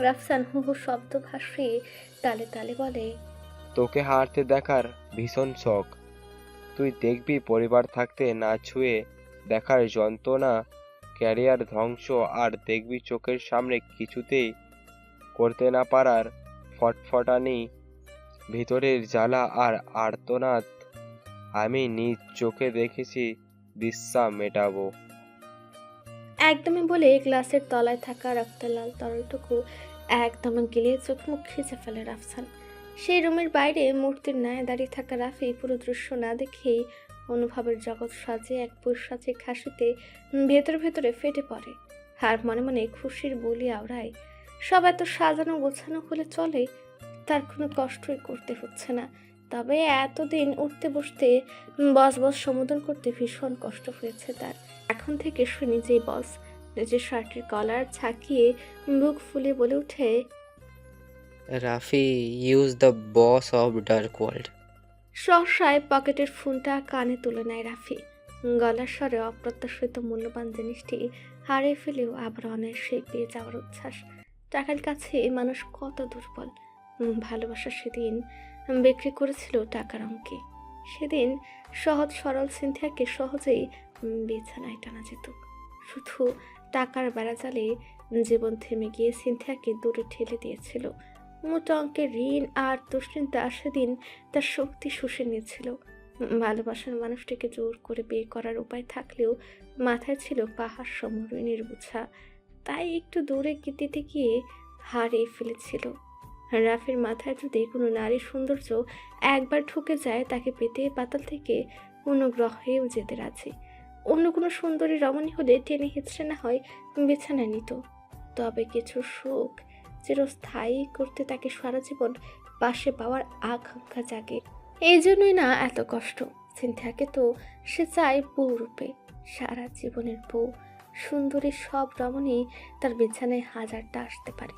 রাফসান হু হু শব্দ ভাসিয়ে তালে তালে বলে, তোকে হারতে দেখার ভীষণ শখ। তুই দেখবি পরিবার থাকতে না ছুঁয়ে দেখার যন্ত্রণা, ক্যারিয়ার ধ্বংস। আর দেখবি চোখের সামনে কিছুতেই করতে না পারার ফটফটানি, ভিতরের জ্বালা আর আর্তনাদ। আমি নিজ চোখে দেখেছি বিশ্রাম মেটাবো। একদমই বলে গ্লাসের তলায় থাকা রক্তলাল তরলটুকু একদম গিলে চোখ মুখ খিচে ফেলে রাফসান। সেই রুমের বাইরে মূর্তির ন্যায় দাঁড়িয়ে থাকা রাফি পুরো দৃশ্য না দেখেই অনুভবের জগৎ সাজে এক পৈশাচে খাসিতে ভেতরে ভেতরে ফেটে পড়ে। আর মনে মনে খুশির বলি আওড়ায়, সব এত সাজানো গোছানো হলে চলে, তার কোনো কষ্টই করতে হচ্ছে না। তবে এতদিন উঠতে বসতে বস বস সম্বোধন করতে ভীষণ কষ্ট হয়েছে তার। এখন থেকে সে নিজেই বস। নিজের শার্টের কলার ছাকিয়ে বুক ফুলে বলে উঠে, Rafi, use the boss of dark world. সহসায় পকেটের ফোনটা কানে তুলে নেয় রাফি। গলার স্বরে অপ্রত্যাশিত মূল্যবান জিনিসটি হারিয়ে ফেলেও আবার অনায়াসে পেয়ে যাওয়ার উচ্ছ্বাস। টাকার কাছে মানুষ কত দুর্বল। ভালোবাসা সেদিন বিক্রি করেছিল টাকার অঙ্কে। সেদিন সহজ সরল সিনথিয়াকে সহজেই বিছানায় টানা যেত। শুধু টাকার বেড়াজালে জীবন থেমে গিয়ে সিনথিয়াকে দূরে ঠেলে দিয়েছিল। মোটা অঙ্কের ঋণ আর দুশ্চিন্তা সেদিন তার শক্তি শুষে নিয়েছিল। ভালোবাসার মানুষটিকে জোর করে বিয়ে করার উপায় থাকলেও মাথায় ছিল পাহাড় সম ঋণের বোঝা। তাই একটু দূরে দিতে গিয়ে হারিয়ে ফেলেছিল। রাফির মাথায় যদি কোনো নারী সৌন্দর্য একবার ঢুকে যায়, তাকে পেতে পাতাল থেকে অন্য গ্রহেও যেতে রাজি। অন্য কোনো সুন্দরী রমণী হলে টেনে হেঁচড়ে না হয় বিছানায় নিত। তবে কিছু সুখ চিরস্থায়ী করতে তাকে সারা জীবন পাশে পাওয়ার আকাঙ্ক্ষা জাগে। এই জন্যই না এত কষ্ট। সিনথিয়াকে তো সে চায় বউ রূপে, সারা জীবনের বউ। সুন্দরী সব রমণী তার বিছানায় হাজারটা আসতে পারে।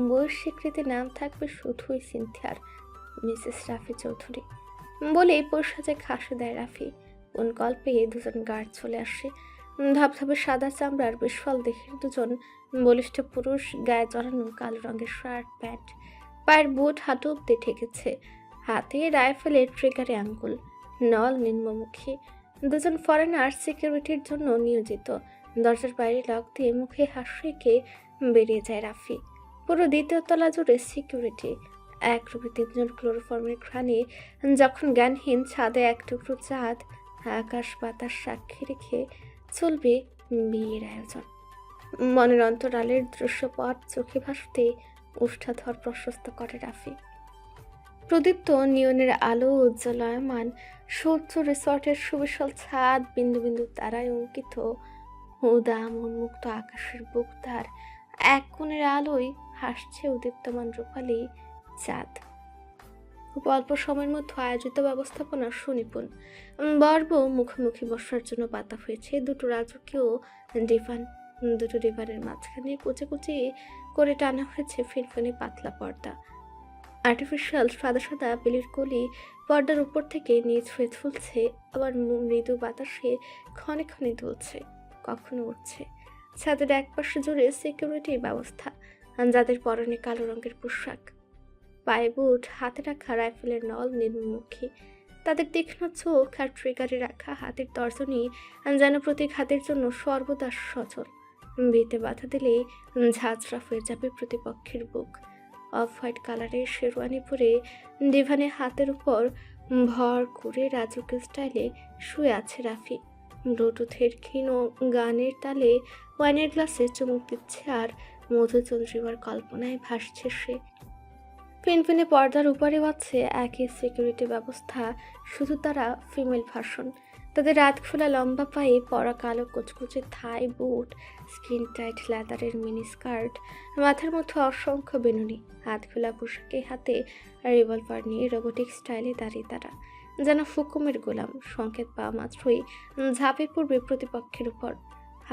বইয়ের স্বীকৃতি নাম থাকবে শুধুই সিনথিয়ার, মিসেস রাফি চৌধুরী বলে পোশাকে খাসে দেয় রাফি। কোন গল্পে দুজন গার্ড চলে আসে। ধবধবে সাদা চামড়ার বিশাল দেহের দুজন বলিষ্ঠ পুরুষ, গায়ে জড়ানো কালো রঙের শার্ট প্যান্ট, পায়ের বুট হাঁটু অব্দি ঠেকেছে, হাতে রাইফেলের ট্রিগারে আঙ্গুল, নল নিম্নমুখী। দুজন ফরেনার সিকিউরিটির জন্য নিয়োজিত। দরজার বাইরে লক দিয়ে মুখে হাসি রেখে বেরিয়ে যায় রাফি। পুরো দ্বিতীয় তলা জুড়ে সিকিউরিটি। এক রূপে তিনজন ক্লোরোফর্মের ঘ্রাণে যখন জ্ঞানহীন ছাদে এক টুকরো চাঁদ, আকাশ বাতাস সাক্ষী রেখে চলবে বিয়ের আয়োজন। মনের অন্তরালের দৃশ্যপট চোখে ভাসতে উষ্ঠাধর প্রশস্ত করে রাফি। প্রদীপ্ত নিয়নের আলো উজ্জ্বলয়মান সূর্য রিসর্টের সুবিশাল ছাদ, বিন্দু বিন্দু তারায় অঙ্কিত উদাম উন্মুক্ত আকাশের বুক তার এক কোণের আলোয় হাসছে উদীপ্তমান রূপালী চাঁদ। খুব অল্প সময়ের মধ্যে আয়োজিত ব্যবস্থাপনা সুনিপুণ। বর্ব মুখোমুখি বসার জন্য পাতা হয়েছে দুটো রাজকীয় ডিভান। দুটো ডিভানের মাঝখানে কুচে কুচি করে টানা হয়েছে ফিনফিনে পাতলা পর্দা। আর্টিফিশিয়াল সাদা সাদা বেলির কলি পর্দার উপর থেকে নিচ হয়ে ঝুলছে, আবার মৃদু বাতাসে ক্ষণে ক্ষণে দুলছে, কখনো উঠছে। ছাদের এক পাশে জুড়ে সিকিউরিটি ব্যবস্থা, যাদের পরনে কালো রঙের পোশাক, পায়ে বুট, হাতে রাখা রাইফেলের নল নিম্নমুখী। তাদের তীক্ষ্ণ চোখ আর ট্রিগারে রাখা হাতের তর্জনী যেন প্রতি হাতের জন্য সর্বদা সচল। বিতে বাধা দিলেই ঝাঁঝরা হয়ে যাবে প্রতিপক্ষের বুক। অফ হোয়াইট কালারের শেরওয়ানি পরে ডিভানে হাতের উপর ভর করে রাজকীয় স্টাইলে শুয়ে আছে রাফি। ব্লুটুথের ক্ষীণ গানের তালে ওয়াইনের গ্লাসে চুমুক দিচ্ছে আর মধুচন্দ্রিমার কল্পনায় ভাসছে সে। ফিনফিনে পর্দার উপরে আছে একই সিকিউরিটি ব্যবস্থা, শুধু তারা ফিমেল ভার্সন। তাদের রাত খোলা লম্বা পায়ে পরা কালো কুচকুচে থাই বুট, স্কিন টাইট লেদারের মিনি স্কার্ট, মাথার মধ্যে অসংখ্য বেনুনি, হাত খোলা পোশাকে হাতে রিভলভার নিয়ে রোবোটিক স্টাইলে দাঁড়িয়ে তারা যেন হুকুমের গোলাম। সংকেত পাওয়া মাত্রই ঝাঁপে পড়বে প্রতিপক্ষের উপর।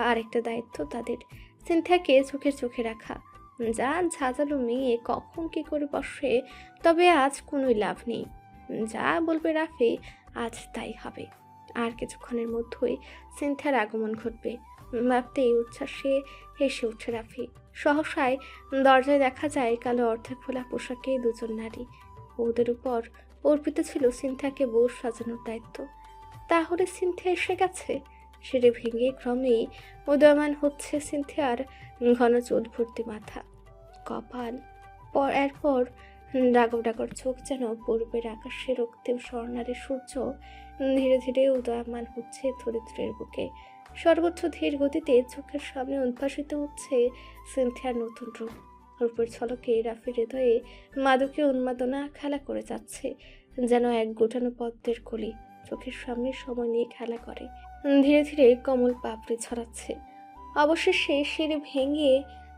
আর একটা দায়িত্ব তাদের, সিনথিয়াকে চোখে চোখে রাখা। যা ঝাঁঝালো মেয়ে কখন কি করে বসে, তবে আজ কোনোই লাভ নেই। যা বলবে রাফি আজ তাই হবে। আর কিছুক্ষণের মধ্যেই সিনথিয়ার আগমন ঘটবে। ভাবতেই উচ্ছ্বাসে হেসে উঠে রাফি। সহসায় দরজায় দেখা যায় কালো অর্ধে খোলা পোশাকে দুজন নারী। ওদের উপর অর্পিত ছিল সিনথিয়াকে বউ সাজানোর দায়িত্ব। তাহলে সিনথিয়া এসে গেছে। সিঁড়ি ভেঙে ক্রমেই উদয়মান হচ্ছে সিনথিয়ার ঘন চুল ভর্তি মাথা, কপাল, এরপর ডাগর ডাগর চোখ যেন পূর্বের আকাশে রক্তিম স্বর্ণারে সূর্য ধীরে ধীরে উদয়মান হচ্ছে ধরিত্রীর বুকে। সর্বোচ্চ ধীর গতিতে চোখের সামনে উদ্ভাসিত হচ্ছে সিনথিয়ার নতুন রূপ। রূপের ঝলকে রাফির হৃদয়ে মাদকীয় উন্মাদনা খেলা করে যাচ্ছে, যেন এক গোটানো পদ্মের কলি চোখের সামনে সময় নিয়ে খেলা করে। ধীরে ধীরে কমল পাপড়ি ছড়াচ্ছে। অবশেষে সিঁড়ি ভেঙে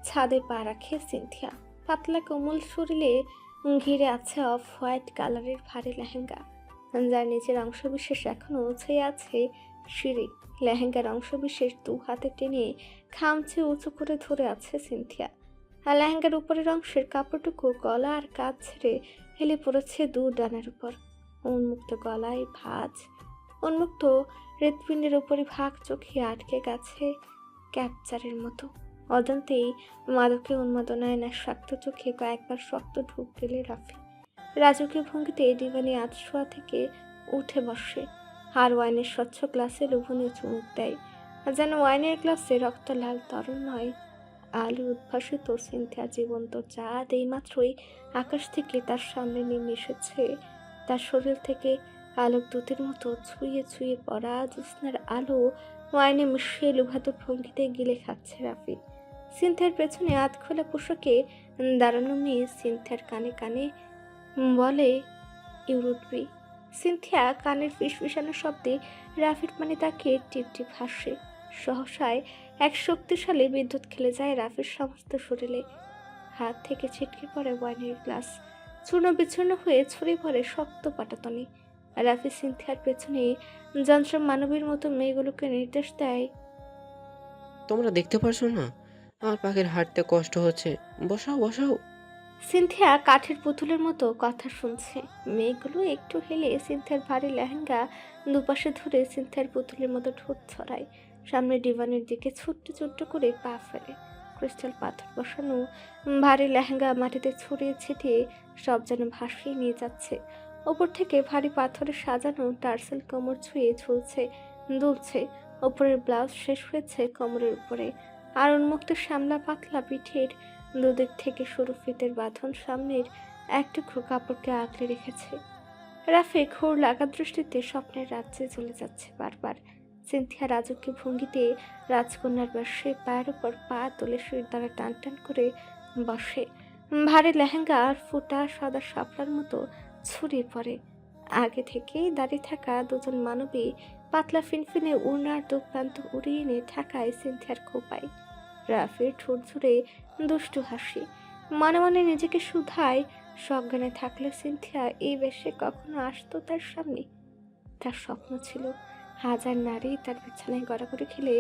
ছাদে পা রাখে সিনথিয়া। পাতলা কোমল শরীরে ঘিরে আছে অফ হোয়াইট কালারের ভারী লেহেঙ্গা, যার নিচের অংশবিশেষ এখনো ছুঁয়ে আছে সিঁড়ি। লেহেঙ্গার অংশবিশেষ দু হাতে টেনে খামচে উঁচু করে ধরে আছে সিনথিয়া। আর লেহেঙ্গার উপরের অংশের কাপড়টুকু গলা আর কাঁধ ছেড়ে হেলে পড়েছে দু ডানার উপর। উন্মুক্ত গলায় ভাঁজ, উন্মুক্ত হৃৎপিণ্ডের উপরে ভাগ চোখে আটকে গেছে ক্যাপচারের মতো। অজান্তেই মাদকে উন্মাদনায় নেশাক্ত চোখে কয়েকবার শক্ত ঢুক গেলে রাফি রাজকীয় ভঙ্গিতে ডিভানি আতশোয়া থেকে উঠে বসে, আর ওয়াইনের স্বচ্ছ গ্লাসে লোভনীয় চুমুক দেয়, যেন ওয়াইনের গ্লাসে রক্ত লাল তরল নয়, আলো উদ্ভাসিত। সিনথিয়া জীবন্ত চাঁদ এইমাত্রই আকাশ থেকে তার সামনে নেমে এসেছে। তার শরীর থেকে আলোক দূতের মতো ছুঁয়ে ছুঁয়ে পড়া জ্যোৎস্নার আলো ওয়াইনে মিশিয়ে লোভাতুর ভঙ্গিতে গিলে খাচ্ছে রাফি। সিনথিয়ার পেছনে আধ খোলা পোশাকে দাঁড়ানো মেয়ে সিনথিয়ার কানে কানে বলে, ইউরুটবি। সিনথিয়া কানের ফিসফিসানো শব্দে রাফির পানে তাকে টিপ টিপ হাসে। সহসায় এক শক্তিশালী বিদ্যুৎ খেলে যায় রাফির সমস্ত শরীরে। হাত থেকে ছিটকে পড়ে ওয়াইনের গ্লাস, চূর্ণ বিচ্ছিন্ন হয়ে ছড়িয়ে পড়ে শক্ত পাটাতনে। রাফি সিনথিয়ার পেছনে যন্ত্র মানবীর মতো মেয়েগুলোকে নির্দেশ দেয়, তোমরা দেখতে পারছো না আমার পাখির হাঁটতে কষ্ট হচ্ছে, বসাও বসাও। সিনথিয়া কাঠের পুতুলের মতো কথা শুনছে। মেয়েগুলো একটু হেলে সিনথিয়ার ভারী লেহেঙ্গা দুপাশে ধরে সিনথিয়ার পুতুলের মতো ঠোঁট ছড়ায়। সামনে ডিভানের দিকে ছোট্ট ছোট্ট করে পা ফেলে। ক্রিস্টাল পাথর বসানো ভারী লেহেঙ্গা মাটিতে ছড়িয়ে ছিটিয়ে সব যেন ভাসিয়ে নিয়ে যাচ্ছে। ওপর থেকে ভারী পাথরে সাজানো টার্সেল কোমর ছুঁয়ে ঝুলছে, দুলছে। ওপরের ব্লাউজ শেষ হয়েছে কোমরের উপরে, আর উন্মুক্ত শ্যামলা পাতলা পিঠের দুদিক থেকে সরু ফিতের বাঁধন সামনের এক টুকরো কাপড়কে আঁকড়ে রেখেছে। রাফি ঘোর লাগা দৃষ্টিতে স্বপ্নের রাজ্যে চলে যাচ্ছে বারবার। সিনথিয়া রাজকীয় ভঙ্গিতে রাজকন্যার বসে পায়ের উপর পা তুলে শির দ্বারা টান টান করে বসে। ভারী লেহেঙ্গা আর ফোঁটা সাদা শাপলার মতো ছড়িয়ে পড়ে। আগে থেকেই দাঁড়িয়ে থাকা দুজন মানবী পাতলা ফিনফিনে উড়নার দু প্রান্ত উড়িয়ে এনে ঠাকায় সিনথিয়ার খোপায়। রাফির ঠোঁট জুড়ে দুষ্টু হাসি, মনে মনে নিজেকে শুধায়, সজ্ঞানে থাকলে সিনথিয়া এই বেশে কখনো আসতো তার সামনে? তার স্বপ্ন ছিল হাজার নারী তার বিছানায় গড়াগড়ি খেলে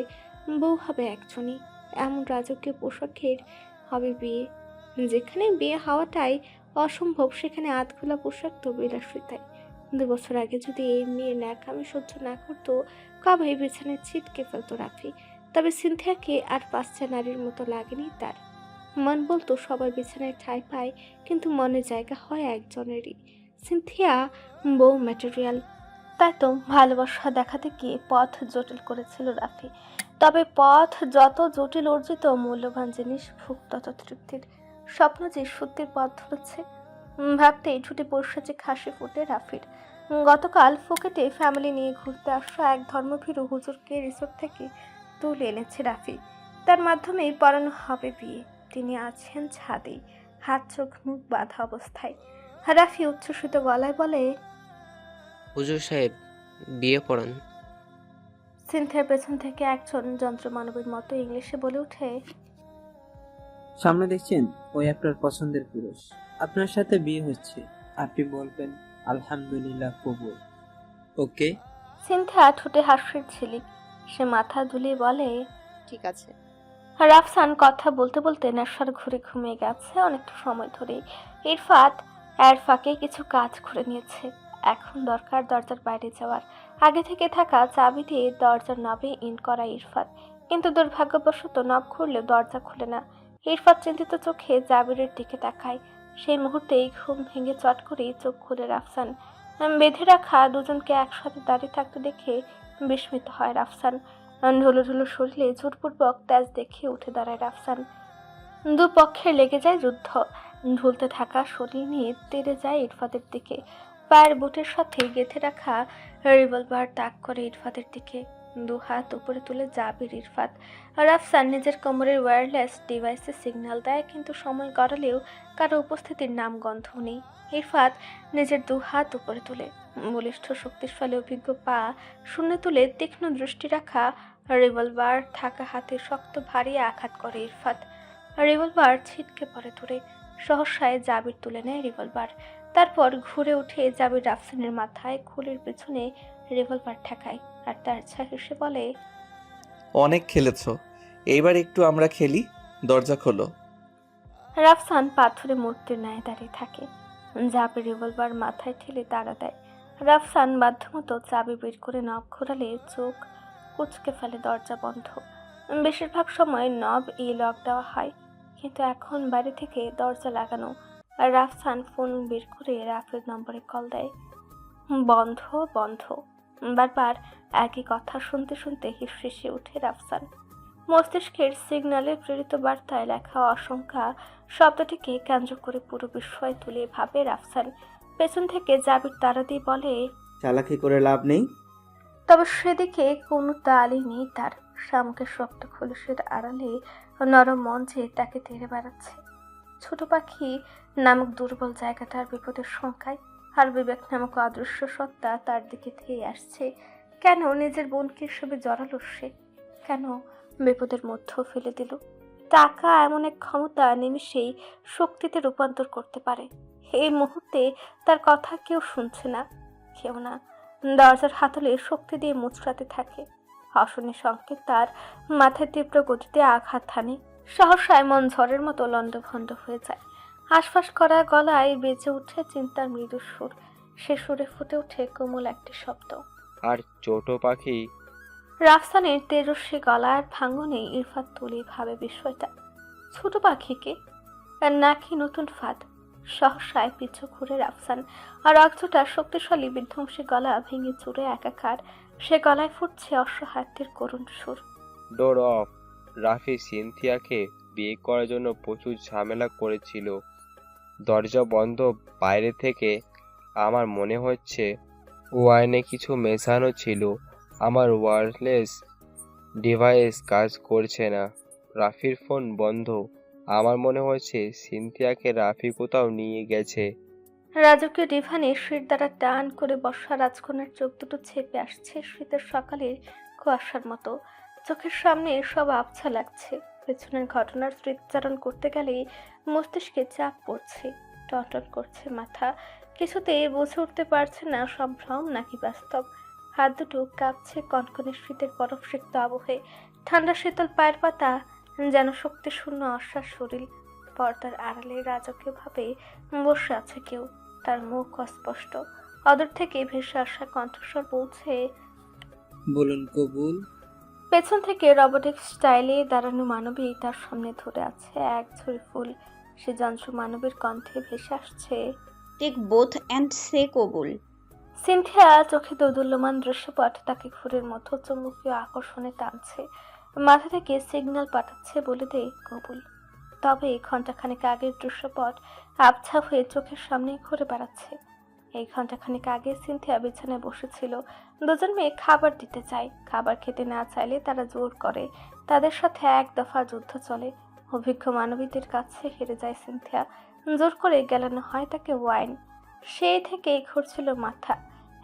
বউ হবে একজনই। এমন রাজকীয় পোশাকের হবে বিয়ে, যেখানে বিয়ে হওয়াটাই অসম্ভব সেখানে আধখোলা পোশাক তো বিলাসিতায়। 2 বছর আগে যদি এই মেয়ের ন্যাকামি সহ্য না করতো, কবে বিছানায় ছিটকে ফেলতো রাফি। তবে সিনথিয়াকে আর 5টা নারীর মতো লাগেনি তার। মন বলতো সবাই বিছানায় ঠাঁই পায়, কিন্তু মনে জায়গা হয় একজনেরই। সিনথিয়া বউ ম্যাটেরিয়াল। তাই তো ভালোবাসা দেখাতে গিয়ে পথ জটিল করেছিল রাফি। তবে পথ যত জটিল, অর্জিত মূল্যবান জিনিস ভোগ তত তৃপ্তির। স্বপ্ন যে সত্যির পথ ধরেছে ভাবতেই ঠুটে বসেছে খাসি ফুটে রাফির। গতকাল ফুকেটে ফ্যামিলি নিয়ে ঘুরতে আসা এক ধর্মভীরু হুজুরকে রিসোর্ট থেকে তুলে এনেছে রাফি। তার মাধ্যমে পড়ানো হবে বিয়ে। তিনি আছেন ছাদে, হাত চোখ মুখ বাঁধা অবস্থায়। রাফি উচ্ছ্বসিত গলায় বলে, হুজুর সাহেব বিয়ে পড়ান। সিনথিয়ার পেছন থেকে একজন যন্ত্র মানবের মতো ইংলিশে বলে ওঠে, সামনে দেখছেন ওই আপনার পছন্দের পুরুষ, আপনার সাথে বিয়ে হচ্ছে, আপনি বলবেন আলহামদুলিল্লাহ কবুল। ওকে। সিনথিয়া ঠোঁটে হাসির ঝিলিক, সে মাথা দুলিয়ে বলে, ঠিক আছে। রাফসান কথা বলতে বলতে নেশার ঘুরে ঘুমিয়ে গেছে অনেকটা সময় ধরে। ইরফাত এর ফাঁকে কিছু কাজ করে নিয়েছে। এখন দরকার দরজার বাইরে যাওয়ার। আগে থেকে থাকা চাবি দিয়ে দরজার নবে ইন করা ইরফাত, কিন্তু দুর্ভাগ্যবশত নব খুললেও দরজা খুলে না। ইরফাত চিন্তিত চোখে জাবিরের দিকে তাকায়। সেই মুহূর্তেই ঘুম ভেঙে চট করে চোখ খুলে রাফসান। বেঁধে রাখা দুজনকে একসাথে দাঁড়িয়ে থাকতে দেখে বিস্মিত হয় রাফসান। ঢুলো ঢুলো শরীরে জোরপূর্বক তেজ দেখে উঠে দাঁড়ায় রাফসান। দুপক্ষে লেগে যায় যুদ্ধ। ঢুলতে থাকা শরীর নিয়ে তেড়ে যায় ইরফাতের দিকে। পায়ের বুটের সাথে গেঁথে রাখা রিভলভার তাক করে ইরফাতের দিকে। দু হাত উপরে তুলে জাবির ইরফাত। রাফসান নিজের কোমরের ওয়্যারলেস ডিভাইসে সিগন্যাল দেয়, কিন্তু সময় গড়ালেও কারো উপস্থিতির নাম গন্ধ নেই। ইরফাত নিজের দু হাত উপরে তুলে বলিষ্ঠ শক্তিশালী অভিজ্ঞ পা শূন্য তুলে তীক্ষ্ণ দৃষ্টি রাখা রিভলভার থাকা হাতে শক্ত ভারী আঘাত করে ইরফাত। রিভলভার ছিটকে পড়ে দূরে। সহসায় জাবির তুলে নেয় রিভলভার। তারপর ঘুরে উঠে জাবির রাফসানের মাথায় খুলির পেছনে রিভলভার ঠেকায় আর তার ছা হেসে বলে, অনেক খেলেছো, এইবার একটু আমরা খেলি। দরজা খোলো। রাফসান পাথরে মূর্তির ন্যায় দাঁড়িয়ে থাকে। জাবির রিভলভার মাথায় ঠেলে তাড়া দেয়। রাফসান বাধ্যমতো চাবি বের করে নব ঘোরালে চোখ কুচকে ফেলে। দরজা বন্ধ। বেশিরভাগ সময় নব লক দেওয়া হয়, কিন্তু এখন বাইরে থেকে দরজা লাগানো। আর রাফসান ফোন বের করে রাফের নম্বরে কল দেয়। বন্ধ বন্ধ। বারবার একই কথা শুনতে শুনতে হিসেসে ওঠে রাফসান। মস্তিষ্কের সিগন্যালে প্রেরিত বার্তায় লেখা অসংখ্য শব্দটিকে কেন্দ্র করে পুরো বিস্ময় তুলে ভাবে রাফসান। পেছন থেকে জাবির তাড়া দিয়ে বলে, চালাকি করে লাভ নেই। তবে সেদিকে কোনো তালই নেই তার। শামুকের শক্ত খোলসের আড়ালে নরম মঞ্চে তাকে তেড়ে বেড়াচ্ছে ছোট পাখি নামক দুর্বল জায়গাটার বিপদের শঙ্কায়। আর বিবেক নামক অদৃশ্য সত্তা তার দিকে ধেয়ে আসছে। কেন নিজের বোনকে সবে জড়ালো সে? কেন বিপদের মধ্যেও ফেলে দিল? টাকা এমন এক ক্ষমতা নিমিষেই শক্তিতে রূপান্তর করতে পারে। এই মুহূর্তে তার কথা কেউ শুনছে না, কেউ না। দরজার হাতলে শক্তি দিয়ে মুচড়াতে থাকে। অশনি সংকেত তার মাথায় তীব্র গতিতে আঘাত হানে। সহসায় মন ঝড়ের মতো লণ্ডভণ্ড হয়ে যায়। হাঁসফাঁস করা গলায় বেজে উঠে চিন্তার মৃদু সুর। সে সুরে ফুটে ওঠে কোমল একটি শব্দ। আর ছোট পাখি? রাফসানের তেজস্বী গলার ভাঙনে ইরফাত তুলে ভাবে বিষয়টা। ছোট পাখিকে নাকি নতুন ফাঁদ? সহসায় পিছু ঘুরে রাফসান। আর অর্থটা শক্তিশালী বিধ্বংসী গলা ভেঙে চুরে একাকার। সে গলায় ফুটছে অসহায়ত্বের করুণ সুর। Door of. রাফি সিনথিয়াকে বিয়ে করার জন্য প্রচুর ঝামেলা করেছিল। দরজা বন্ধ। বাইরে থেকে আমার মনে হচ্ছে ওয়াইনে কিছু মেশানো ছিল। আমার ওয়্যারলেস ডিভাইস কাজ করছে না। রাফির ফোন বন্ধ। আমার মনে হচ্ছে সিনথিয়াকে রাফি কোথাও নিয়ে গেছে। রাজকীয় ডিভানে শির দ্বারা টান করে বর্ষা রাজকন্যার চোখ দুটো ছেপে আসছে শীতের সকালের কুয়াশার মতো। চোখের সামনে সব আবছা লাগছে। পেছনের ঘটনার স্মৃতিচারণ করতে গেলে মস্তিষ্কে চাপ পড়ছে, টনটন করছে মাথা। কিছুতে বুঝে উঠতে পারছে না সব ভ্রম নাকি বাস্তব। হাত দুটো কাঁপছে কনকনে শীতের বরফ সিক্ত আবহে। ঠান্ডা শীতল পায়ের পাতা যেন শক্তি শূন্য অশ্বাস শরীর। পর্দার আড়ালে রাজকীয় ভাবে বসে আছে কেউ। তার মুখ অস্পষ্ট। অদূর থেকে ভেসে আসা কণ্ঠস্বর বলছে, বলুন কবুল। পেছন থেকে রোবটিক স্টাইলে দাঁড়ানো মানবী তার সামনে ধরে আছে এক ঝুড়ি ফুল। সে যন্ত্র মানবীর কণ্ঠে ভেসে আসছে, টেক বোথ অ্যান্ড সে কবুল। সিনথিয়া চোখে দোদুল্যমান দৃশ্যপট তাকে ঘুরের মতো চুম্বকীয় আকর্ষণে টানছে। মাথা থেকে সিগন্যাল পাঠাচ্ছে, বলে দে কবুল। তবে ঘণ্টাখানেক আগের দৃশ্যপট আবছা হয়ে চোখের সামনে ঘুরে বেড়াচ্ছে। এই ঘণ্টাখানেক আগে সিনথিয়া বিছানায় বসেছিল। দুজন মেয়ে খাবার দিতে চায়। খাবার খেতে না চাইলে তারা জোর করে। তাদের সাথে এক দফা যুদ্ধ চলে। অভিজ্ঞ মানবীদের কাছে হেরে যায় সিনথিয়া। জোর করে গেলানো হয় তাকে ওয়াইন। সেই থেকে ঘুরছিল মাথা।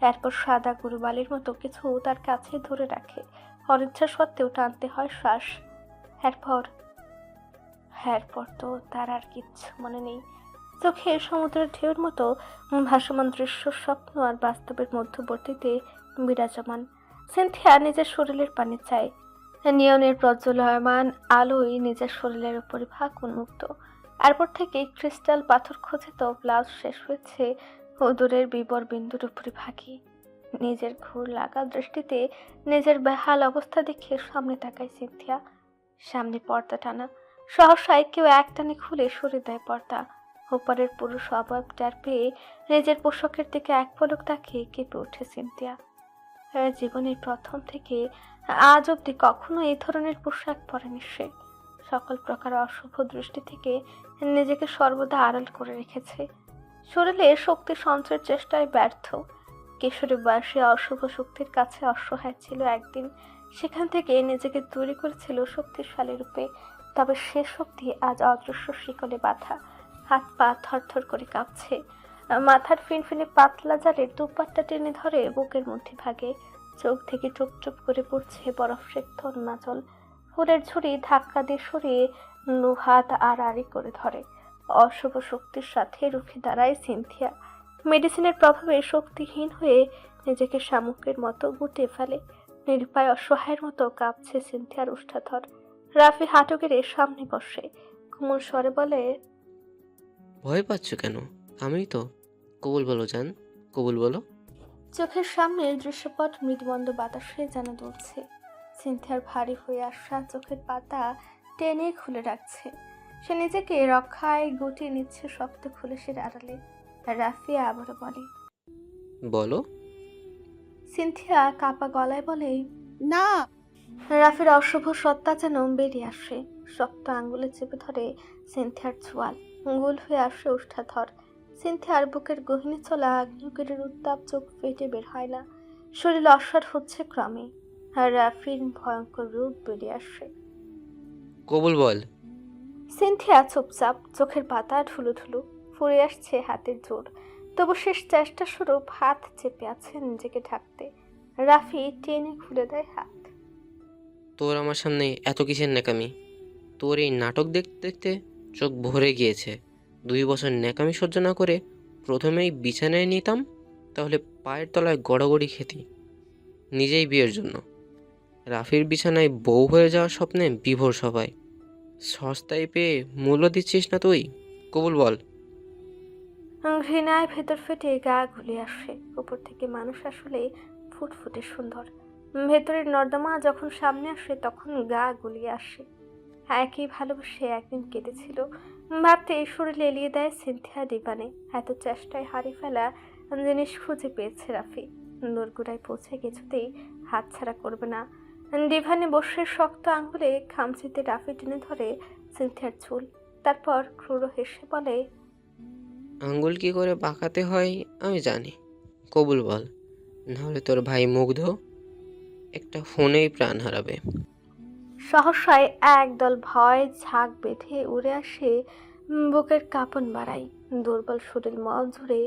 এরপর সাদা গুরুবালির মতো কিছু তার কাছে ধরে রাখে। অনিচ্ছা সত্ত্বেও টানতে হয় শ্বাস। এরপর তো তার আর কিচ্ছু মনে নেই। চোখে সমুদ্রের ঢেউর মতো ভাসমান দৃশ্য, স্বপ্ন আর বাস্তবের মধ্যবর্তীতে বিরাজমান। সিনথিয়া নিজের শরীরের পানি চায়। নিয়নের প্রজ্বলয়মান আলোয় নিজের শরীরের উপরিভাগ উন্মুক্ত। এরপর থেকে ক্রিস্টাল পাথর খোঁজে তো ব্লাউজ শেষ হয়েছে উদরের বিবর বিন্দুর উপরিভাগে। নিজের ঘুর লাগা দৃষ্টিতে নিজের বেহাল অবস্থা দেখে সামনে তাকায় সিনথিয়া। সামনে পর্দা টানা। সহসায় কেউ একটানে খুলে সরে দেয় পর্দা। ওপারের পুরুষ অভাব টের পেয়ে নিজের পোশাকের দিকে এক পলক তাকিয়ে কেঁপে ওঠে সিনথিয়া। জীবনের প্রথম থেকে আজ অব্দি কখনো এই ধরনের পোশাক পরেনি সে। সকল প্রকার অশুভ দৃষ্টি থেকে নিজেকে সর্বদা আড়াল করে রেখেছে। শরীরে শক্তি সঞ্চয়ের চেষ্টায় ব্যর্থ। কিশোরী বয়সে অশুভ শক্তির কাছে অসহায় ছিল একদিন, সেখান থেকে নিজেকে তৈরি করেছিল শক্তিশালী রূপে। তবে সে শক্তি আজ অদৃশ্য শিকলে বাঁধা, হাত পা থরথর করে কাঁপছে। মাথার ফিনফিনে পাতলা জালের দুপাট্টা টেনে ধরে বুকের মধ্যে ভাগে, চোখ থেকে টুপ টুপ করে পড়ছে বরফ সিক্ত নাচল। ফুলের ঝুড়ি ধাক্কা দিয়ে সরিয়ে হাত আড়াআড়ি করে ধরে। অশুভ শক্তির সাথে রুখে দাঁড়ায় সিনথিয়া। মেডিসিনের প্রভাবে শক্তিহীন হয়ে নিজেকে শামুকের মতো গুটিয়ে ফেলে। নিরুপায় অসহায়ের মতো কাঁপছে সিনথিয়ার ওষ্ঠাধর। রাফি হাঁটু গেড়ে সামনে বসে কোমল স্বরে বলে, ভয় পাচ্ছ কেন? আমি তো। কবুল বলো জান, কবুল বলো। চোখের সামনের দৃশ্যপট মৃদুমন্দ বাতাসে যেন দুলছে। সিনথিয়ার ভারী হয়ে আসা চোখের পাতা টেনে খুলে রাখছে। সে নিজেকে রক্ষায় গুটিয়ে নিচ্ছে শক্ত খুলসের আড়ালে। রাফি আবারও বলে, বলো। সিনথিয়া কাপা গলায় বলে, না। রাফির অশুভ সত্তা যেন বেরিয়ে আসে, শক্ত আঙ্গুলে চেপে ধরে সিনথিয়ার চোয়াল, গোল হয়ে আসে ওষ্ঠাধর। সিনথিয়ার বুকের গহিনে চলা আগ্নেয়গিরির উত্তাপ চোখ ফেটে বের হয় না, শরীর অসাড় হচ্ছে ক্রমে, আর রাফির ভয়ঙ্কর রূপ বেরিয়ে আসে। কবুল বল। সিনথিয়া চুপচাপ, চোখের পাতা ঢুলু ঢুলু, ফুরে আসছে হাতের জোর। তবু শেষ চেষ্টা স্বরূপ হাত চেপে আছে নিজেকে ঢাকতে। রাফি টেনে খুলে দেয় হাত। তোর আমার সামনে এত কিসের ন্যাকামি? তোর এই নাটক দেখতে দেখতে চোখ ভরে গিয়েছে। 2 বছর ন্যাকামি সহ্য না করে প্রথমেই বিছানায় নিতাম, তাহলে পায়ের তলায় গড়াগড়ি খেতি নিজেই বিয়ের জন্য। রাফির বিছানায় বউ হয়ে যাওয়ার স্বপ্নে বিভোর সবাই। সস্তায় পেয়ে মূল্য দিচ্ছিস না তুই? কবুল বল। ঘৃণায় ভেতর ফেটে গা গুলিয়ে আসে। উপর থেকে মানুষ আসলে ফুটফুটে সুন্দর, ভেতরের নর্দমা যখন সামনে আসে তখন গা গুলিয়ে আসে। একই ভালোবেসে একদিন কেটেছিল ভাবতে শরীর এলিয়ে দেয় সিনথিয়া দিবানে। এত চেষ্টায় হারিয়ে ফেলা জিনিস খুঁজে পেয়েছে রাফি। দোরগোড়ায় পৌঁছে কিছুতেই হাতছাড়া করবে না। ডিভানে বসে শক্ত আঙ্গুলে খামচিতে রাফি টেনে ধরে সিনথিয়ার চুল, তারপর ক্রূর হেসে বলে, আঙ্গুল কি করে বাঁকাতে হয় আমি জানি। কবুল বল, নাহলে তোর ভাই মুগ্ধ একটা ফোনেই প্রাণ হারাবে। সহসায় একদল ভয় ঝাঁক বেঁধে উড়ে আসে, বুকের কাঁপন বাড়ায়। দুর্বল শরীর মল জুড়ে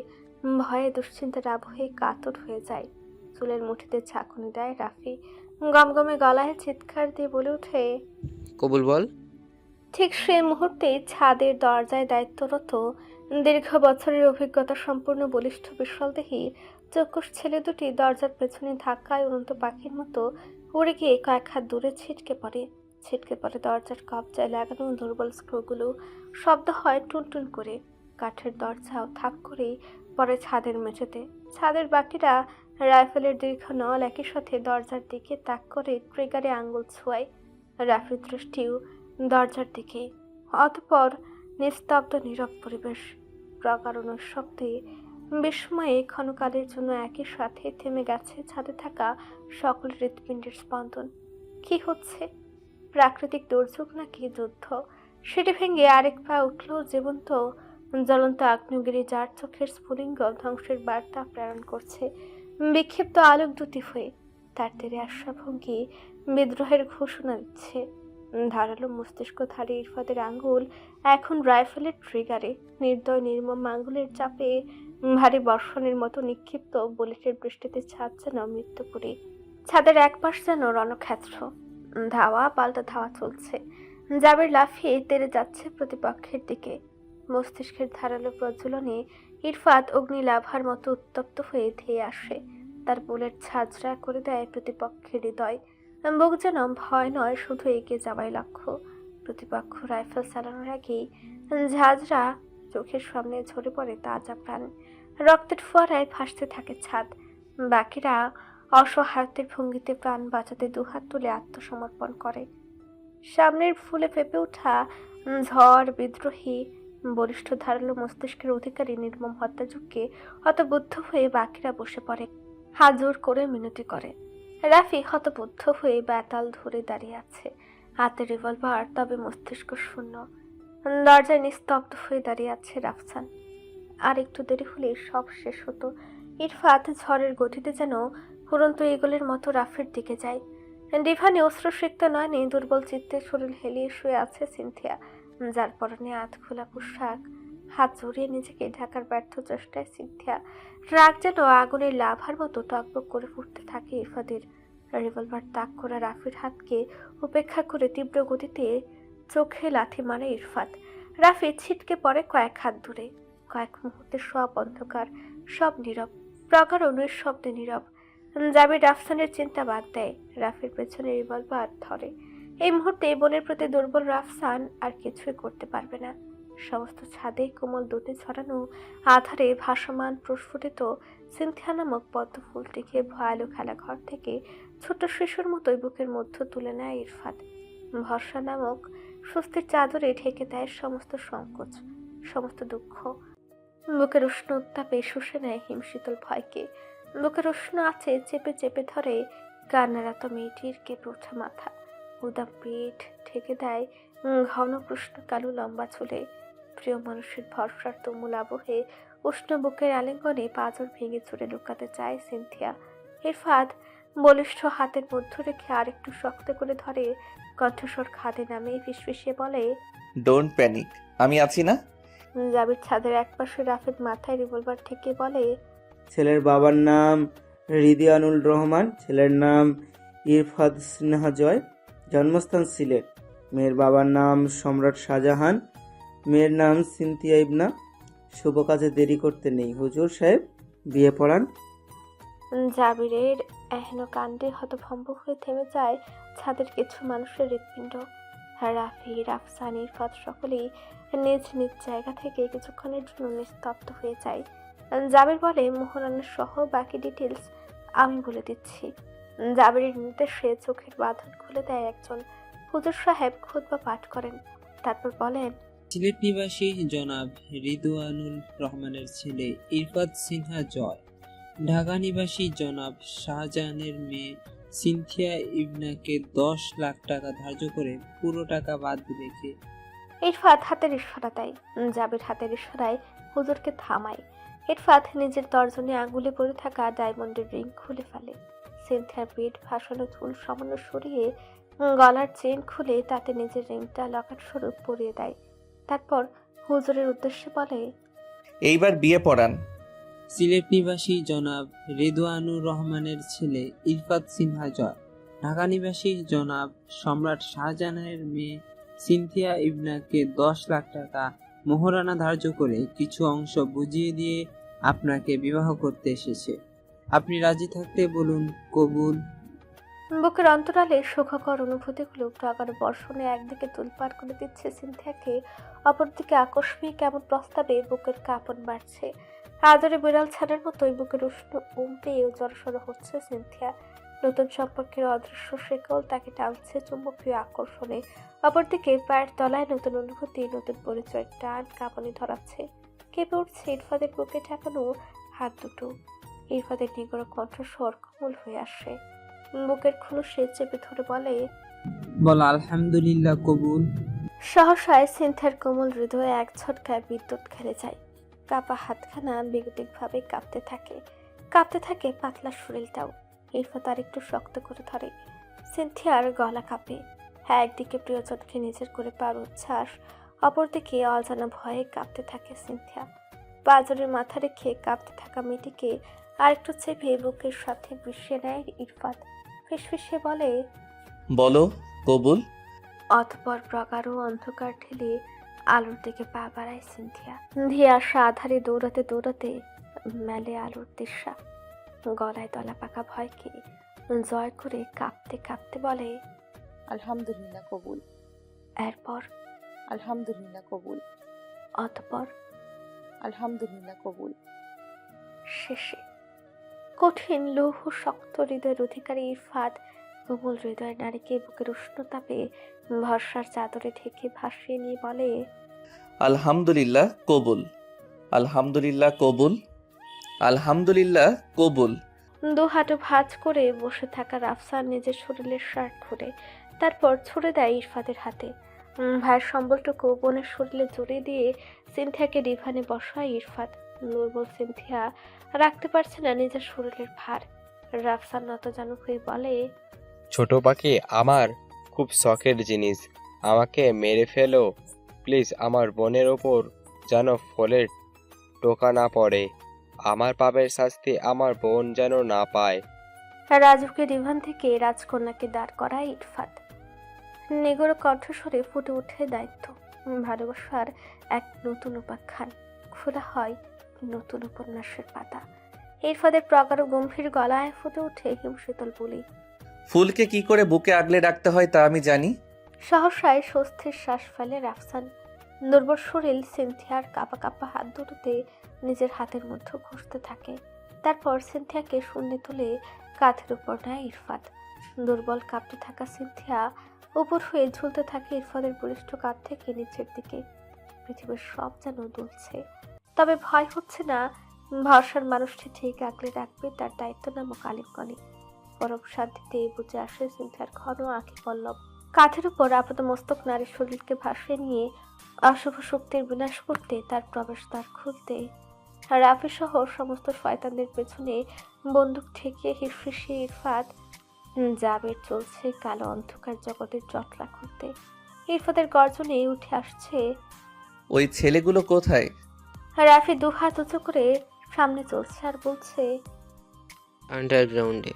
ভয়ে দুশ্চিন্তার আবহে কাতর হয়ে যায়। চুলের মুঠিতে ঝাঁকুনি দেয় রাফি, গমগমে গলায় চিৎকার দিয়ে বলে ওঠে, কবুল বল। ঠিক সে মুহূর্তে ছাদের দরজায় দায়িত্বরত দীর্ঘ বছরের অভিজ্ঞতা সম্পূর্ণ বলিষ্ঠ বিশালদেহী চক্ষুষ ছেলে দুটি দরজার পেছনে ধাক্কায় উড়ন্ত পাখির মতো উড়ে গিয়ে কয়েক হাত দূরে ছিটকে পড়ে দরজার কবজায় লাগানো দুর্বল স্ক্রুগুলো। শব্দ হয় টুনটুন করে। কাঠের দরজাও থাপ করেই পরে ছাদের মেঝেতে। ছাদের বাকিরা রাইফেলের দীর্ঘ নল একই সাথে দরজার দিকে তাক করে ট্রিগারে আঙ্গুল ছোঁয়ায়। রাফির দৃষ্টিও দরজার দিকে। অতঃপর নিস্তব্ধ নীরব পরিবেশ, প্রকারণ শব্দে বিস্ময়ে ক্ষণকালের জন্য একই সাথে থেমে গেছে ছাদে থাকা সকল হৃৎপিণ্ডের স্পন্দন। কি হচ্ছে? প্রাকৃতিক দুর্যোগ নাকি যুদ্ধ? সেটি ভেঙে আরেক পা উঠল জীবন্ত জ্বলন্ত আগ্নেয়গিরি, যার চোখের স্ফুলিঙ্গ ধ্বংসের বার্তা প্রেরণ করছে বিক্ষিপ্ত আলোক দুটি হয়ে। তার তীরে আশাভঙ্গি বিদ্রোহের ঘোষণা দিচ্ছে। ধারালো মস্তিষ্কধারী ইরফাদের আঙ্গুল এখন রাইফেলের ট্রিগারে, নির্দয় নির্মম আঙ্গুলের চাপে ভারী বর্ষণের মতো নিক্ষিপ্ত বুলেটের বৃষ্টিতে ছাদ যেন মৃত্যুপুরী। ছাদের এক পাশ যেন রণক্ষেত্র। ধাওয়া পাল্টা ধাওয়া চলছে। জাবির লাফিয়ে তেড়ে যাচ্ছে প্রতিপক্ষের দিকে। মস্তিষ্কের ধারালো প্রজ্বলনে ইরফাত অগ্নিলাভার মতো উত্তপ্ত হয়ে ধেয়ে আসে। তার বুলেট ঝাঁঝরা করে দেয় প্রতিপক্ষের হৃদয়। বুক যেন ভয় নয়, শুধু এগিয়ে যাওয়াই লক্ষ্য। প্রতিপক্ষ রাইফেল চালানোর আগেই ঝাঁঝরা চোখের সামনে ঝরে পড়ে তাজা প্রাণ। রক্তের ফোয়ারায় ভাসতে থাকে ছাদ। বাকিরা অসহায়ত্বের ভঙ্গিতে প্রাণ বাঁচাতে দুহাত তুলে আত্মসমর্পণ করে। সামনের ফুলে ফেপে ওঠা ঝড় বিদ্রোহী বলিষ্ঠ ধারালো মস্তিষ্কের অধিকারী নির্মম হত্যাযজ্ঞে হতবুদ্ধ হয়ে বাকিরা বসে পড়ে, হাত জোর করে মিনতি করে। রাফি হতবুদ্ধ হয়ে বেতাল ধরে দাঁড়িয়ে আছে, হাতে রিভলভার, তবে মস্তিষ্ক শূন্য। দরজায় নিস্তব্ধ হয়ে দাঁড়িয়ে আছে রাফসান। আর একটু দেরি হলে সব শেষ হতো। ইরফাত ঝড়ের গতিতে যেন উড়ন্ত ঈগলের মতো রাফের দিকে যায়। ডিভানে অশ্রুসিক্ত নয়নে দুর্বল চিত্তে শরীর হেলিয়ে শুয়ে আছে সিনথিয়া, যার পরনে আধ খোলা পোশাক। হাত জড়িয়ে নিজেকে ঢাকার ব্যর্থ চেষ্টায় সিনথিয়া। রাগ যেন আগুনের লাভার মতো টকবক করে ফুটতে থাকে ইরফাদের। রিভলভার তাক করা রাফির হাতকে উপেক্ষা করে তীব্র গতিতে চোখে লাথি মারে ইরফাত। রাফি ছিটকে পড়ে কয়েক হাত দূরে। কয়েক মুহূর্তে সব অন্ধকার, সব নীরব, প্রগাঢ় নিঃশব্দে নীরব। জাবির রাফসানের চিন্তা বাদ দেয়, রাফির পেছনে রিভলভার ধরে। এই মুহূর্তে বোনের প্রতি দুর্বল রাফসান আর কিছুই করতে পারবে না। সমস্ত ছাদে কোমল দুটি ছড়ানো আধারে ভাসমান প্রস্ফুটিত সিনথিয়া নামক পদ্ম ফুলটিকে ভয়ালো খেলাঘর থেকে ছোট শিশুর মতোই বুকের মধ্যে তুলে নেয় ইরফাত। ভরসা নামক স্বস্তির চাদরে ঢেকে দেয় সমস্ত সংকোচ, সমস্ত দুঃখ। বুকের উষ্ণ উত্তাপে শুষে নেয় হিমশীতল ভয়কে। বুকের উষ্ণ আছে চেপে চেপে ধরে কান্নারত মেয়েটির কেঁপে ওঠা মাথা। উদাম পেট ঢেকে দেয় ঘন কৃষ্ণ কালো লম্বা চুলে। প্রিয় মানুষের ভরসার তুমুল আবহে উষ্ণ বুকের আলিঙ্গনে পাঁজর ভেঙে চুরে লুকাতে চায় সিনথিয়া। ইরফাত বলিষ্ঠ হাতের মধ্য রেখে আরেকটু শক্ত করে ধরে, কণ্ঠস্বর খাদে নামে ফিসফিসিয়ে বলে, ডোন্ট প্যানিক, আমি আছি না। জাবির ছাদের একপাশে রাফেদ মাথায় রিভলভার ঠেকে বলে, ছেলের বাবার নাম রিদিয়ানুল রহমান, ছেলের নাম ইরফাত সিনহা জয়, জন্মস্থান সিলেট। মেয়ের বাবার নাম সম্রাট শাহজাহান, মেয়ের নাম সিনথিয়া ইবনা। শুভ কাজে দেরি করতে নেই, হুজুর সাহেব বিয়ে পড়ান। জাবিরের এহেন কাণ্ডে হতভম্ব হয়ে থেমে যায় ছাদের কিছু মানুষের হৃৎপিণ্ড। রাফি, রাফসান, ইরফাত সকলেই নিজ নিজ জায়গা থেকে কিছুক্ষণের জন্য নিস্তব্ধ হয়ে যায়। জাবির বলে, মোহরানা সহ বাকি ডিটেলস আমি বলে দিচ্ছি। জাবিরের নির্দেশে চোখের বাঁধন খুলে দেয় একজন। হুজুর সাহেব খুতবা পাঠ করেন, তারপর বলেন, সিলেট নিবাসী জনাব রিদওয়ানুল রহমানের ছেলে ইরফাত সিনহা জয়, ঢাকা নিবাসী জনাব শাহজাহানের মেয়ে সিনথিয়া ইবনাকে 10 লাখ টাকা ধার্য করে পুরো টাকা বাদ রেখে। ইরফাত হাতের ইশারা দেয়। জাবির হাতের ইশারায় হুজুরকে থামায়। ইরফাত নিজের তর্জনী আঙুলে পড়ে থাকা ডায়মন্ডের রিং খুলে ফেলে। সিনথিয়ার পেট ভাসানো চুল সামান্য সরিয়ে গলার চেন খুলে তাতে নিজের রিংটা লকেট স্বরূপ পরিয়ে দেয়। তারপর হুজুরের উদ্দেশ্যে বলে, এইবার বিয়ে পড়ান। সিলেট নিবাসী জনাব রিদওয়ানুর রহমানের ছেলে ইরফাত সিনহা জয়, ঢাকা নিবাসী জনাব সম্রাট শাহজাহানের মেয়ে সিনথিয়া ইবনাকে 10 লাখ টাকা মোহরানা ধার্য করে কিছু অংশ বুঝিয়ে দিয়ে আপনাকে বিবাহ করতে এসেছে। আপনি রাজি থাকতে বলুন, কবুল। বুকের অন্তরালে সুখকর অনুভূতিগুলো প্রগাঢ় বর্ষণে একদিকে তুলপার করে দিচ্ছে সিনথিয়াকে, অপরদিকে আকস্মিক এমন প্রস্তাবে বুকের কাঁপন বাড়ছে। আদরে বিড়াল ছানার মতোই বুকের উষ্ণ পেয়ে জড়সড় হচ্ছে সিনথিয়া। নতুন সম্পর্কের অদৃশ্য শেকল তাকে টানছে চুম্বকীয় আকর্ষণে। অপরদিকে পায়ের তলায় নতুন অনুভূতি, নতুন পরিচয় টান কাঁপানি ধরাচ্ছে। কেঁপে উঠছে ইরফাদের বুকে ঠেকানো হাত দুটো। ইরফাদের নিগড় কণ্ঠস্বর কোমল হয়ে আসে। বুকের খুলুসে চেপে ধরে বলে, বল আলহামদুলিল্লাহ, কবুল। সহসায় সিনথিয়ার কোমল হৃদয়ে এক ঝটকায় বিদ্যুৎ খেলে যায়। কাপা হাতখানা বেগতিকভাবে কাঁপতে থাকে পাতলা শরীরটাও। ইরফাত আর একটু শক্ত করে ধরে। সিনথিয়ার গলা কাঁপে। একদিকে প্রিয়জনকে নিজের করে পাওয়ার উচ্ছ্বাস, অপরদিকে অজানা ভয়ে কাঁপতে থাকে সিনথিয়া। পাঁজরের মাথা রেখে কাঁপতে থাকা মেয়েটিকে আর একটু চেপে বুকের সাথে মিশিয়ে নেয় ইরফাত। ফিসফিসে বলে, বলো কবুল। অতঃপর প্রগাঢ় অন্ধকার ঠেলে আলোর দিকে পা বাড়ায় সিনথিয়া। ধেয়ে আসা আধারে দৌড়াতে দৌড়াতে মেলে আলোর দিশা। গলায় দলা পাকা ভয়কে জয় করে কাঁপতে কাঁপতে বলে, আলহামদুলিল্লাহ কবুল। এরপর আলহামদুলিল্লাহ কবুল। অতঃপর আলহামদুলিল্লাহ কবুল। শেষে কঠিন লৌহ শক্ত হৃদয়ের অধিকারী ইরফাত কোমল হৃদয়ের নারীকে বুকের উষ্ণতাপে ভরসার চাদরে ঢেকে ভাসিয়ে নিয়ে বলে, আলহামদুলিল্লাহ কবুল, আলহামদুলিল্লাহ কবুল, আলহামদুলিল্লাহ কবুল। দু হাঁটু ভাঁজ করে বসে থাকা রাফসান নিজের শরীরের শার্ট খুলে তারপর ছুড়ে দেয় ইরফাতের হাতে। ভাইয়ের সম্বলটুকু বোনের শরীরে জড়িয়ে দিয়ে সিনথিয়াকে ডিভানে বসায় ইরফাত। দুর্বল সিনথিয়া রাখতে পারছে না নিজের শরীরের ভার। রাফসান নতজানু হয়ে বলে, ছোট পাখি আমার খুব শখের জিনিস, আমাকে মেরে ফেলো প্লিজ। আমার বোনের ওপর যেন ফলের টোকা না পড়ে, আমার পাপের শাস্তি আমার বোন যেন না পায়। রাজুকে ডিভান থেকে রাজকন্যাকে দাঁড় করায় ইরফাত। নেগড় কণ্ঠস্বরে ফুটে ওঠে দায়িত্ব। ভালোবাসার এক নতুন উপাখ্যান, খোলা হয় নতুন উপন্যাসের পাতা। ইরফাদের প্রগাঢ় গম্ভীর গলায় ফুটে ওঠে হিমশীতল বলি। ফুলকে কি করে বুকে আগলে রাখতে হয় তা আমি জানি। সহসায় স্বস্তির শ্বাস ফেলে রাফসান। দুর্বল শরীর সিনথিয়ার কাঁপা কাঁপা হাত দুটোতে নিজের হাতের মধ্যে ঘষতে থাকে। তারপর সিনথিয়াকে শূন্যে তুলে কাঁধের উপর নেয় ইরফাত। দুর্বল কাঁপতে থাকা সিনথিয়া উপর হয়ে ঝুলতে থাকে ইরফাদের বলিষ্ঠ কাঁধ থেকে নিচের দিকে। পৃথিবীর সব যেন দুলছে, তবে ভয় হচ্ছে না। ভরসার মানুষটি ঠিক আগলে রাখবে তার দায়িত্ব নামক আলিঙ্গনে। পরম শান্তিতে বুঝে আসে সিনথিয়ার ঘন আঁখি পল্লব। কাঁধের উপর আপাত মস্তক নারীর শরীরকে ভাসিয়ে নিয়ে অশুভ শক্তির বিনাশ করতে, তার প্রবেশদ্বার খুলতে রাফি সহ সমস্ত শয়তানদের পেছনে বন্দুক ঠেকিয়ে হিসফিসে ইরফাত জাবের চলছে কালো অন্ধকার জগতের জটলা খুলতে। ইরফাতের গর্জনে উঠে আসছে, ওই ছেলেগুলো কোথায়? রাফি দুহাত উঁচু করে সামনে চলছে আর বলছে, আন্ডারগ্রাউন্ডে।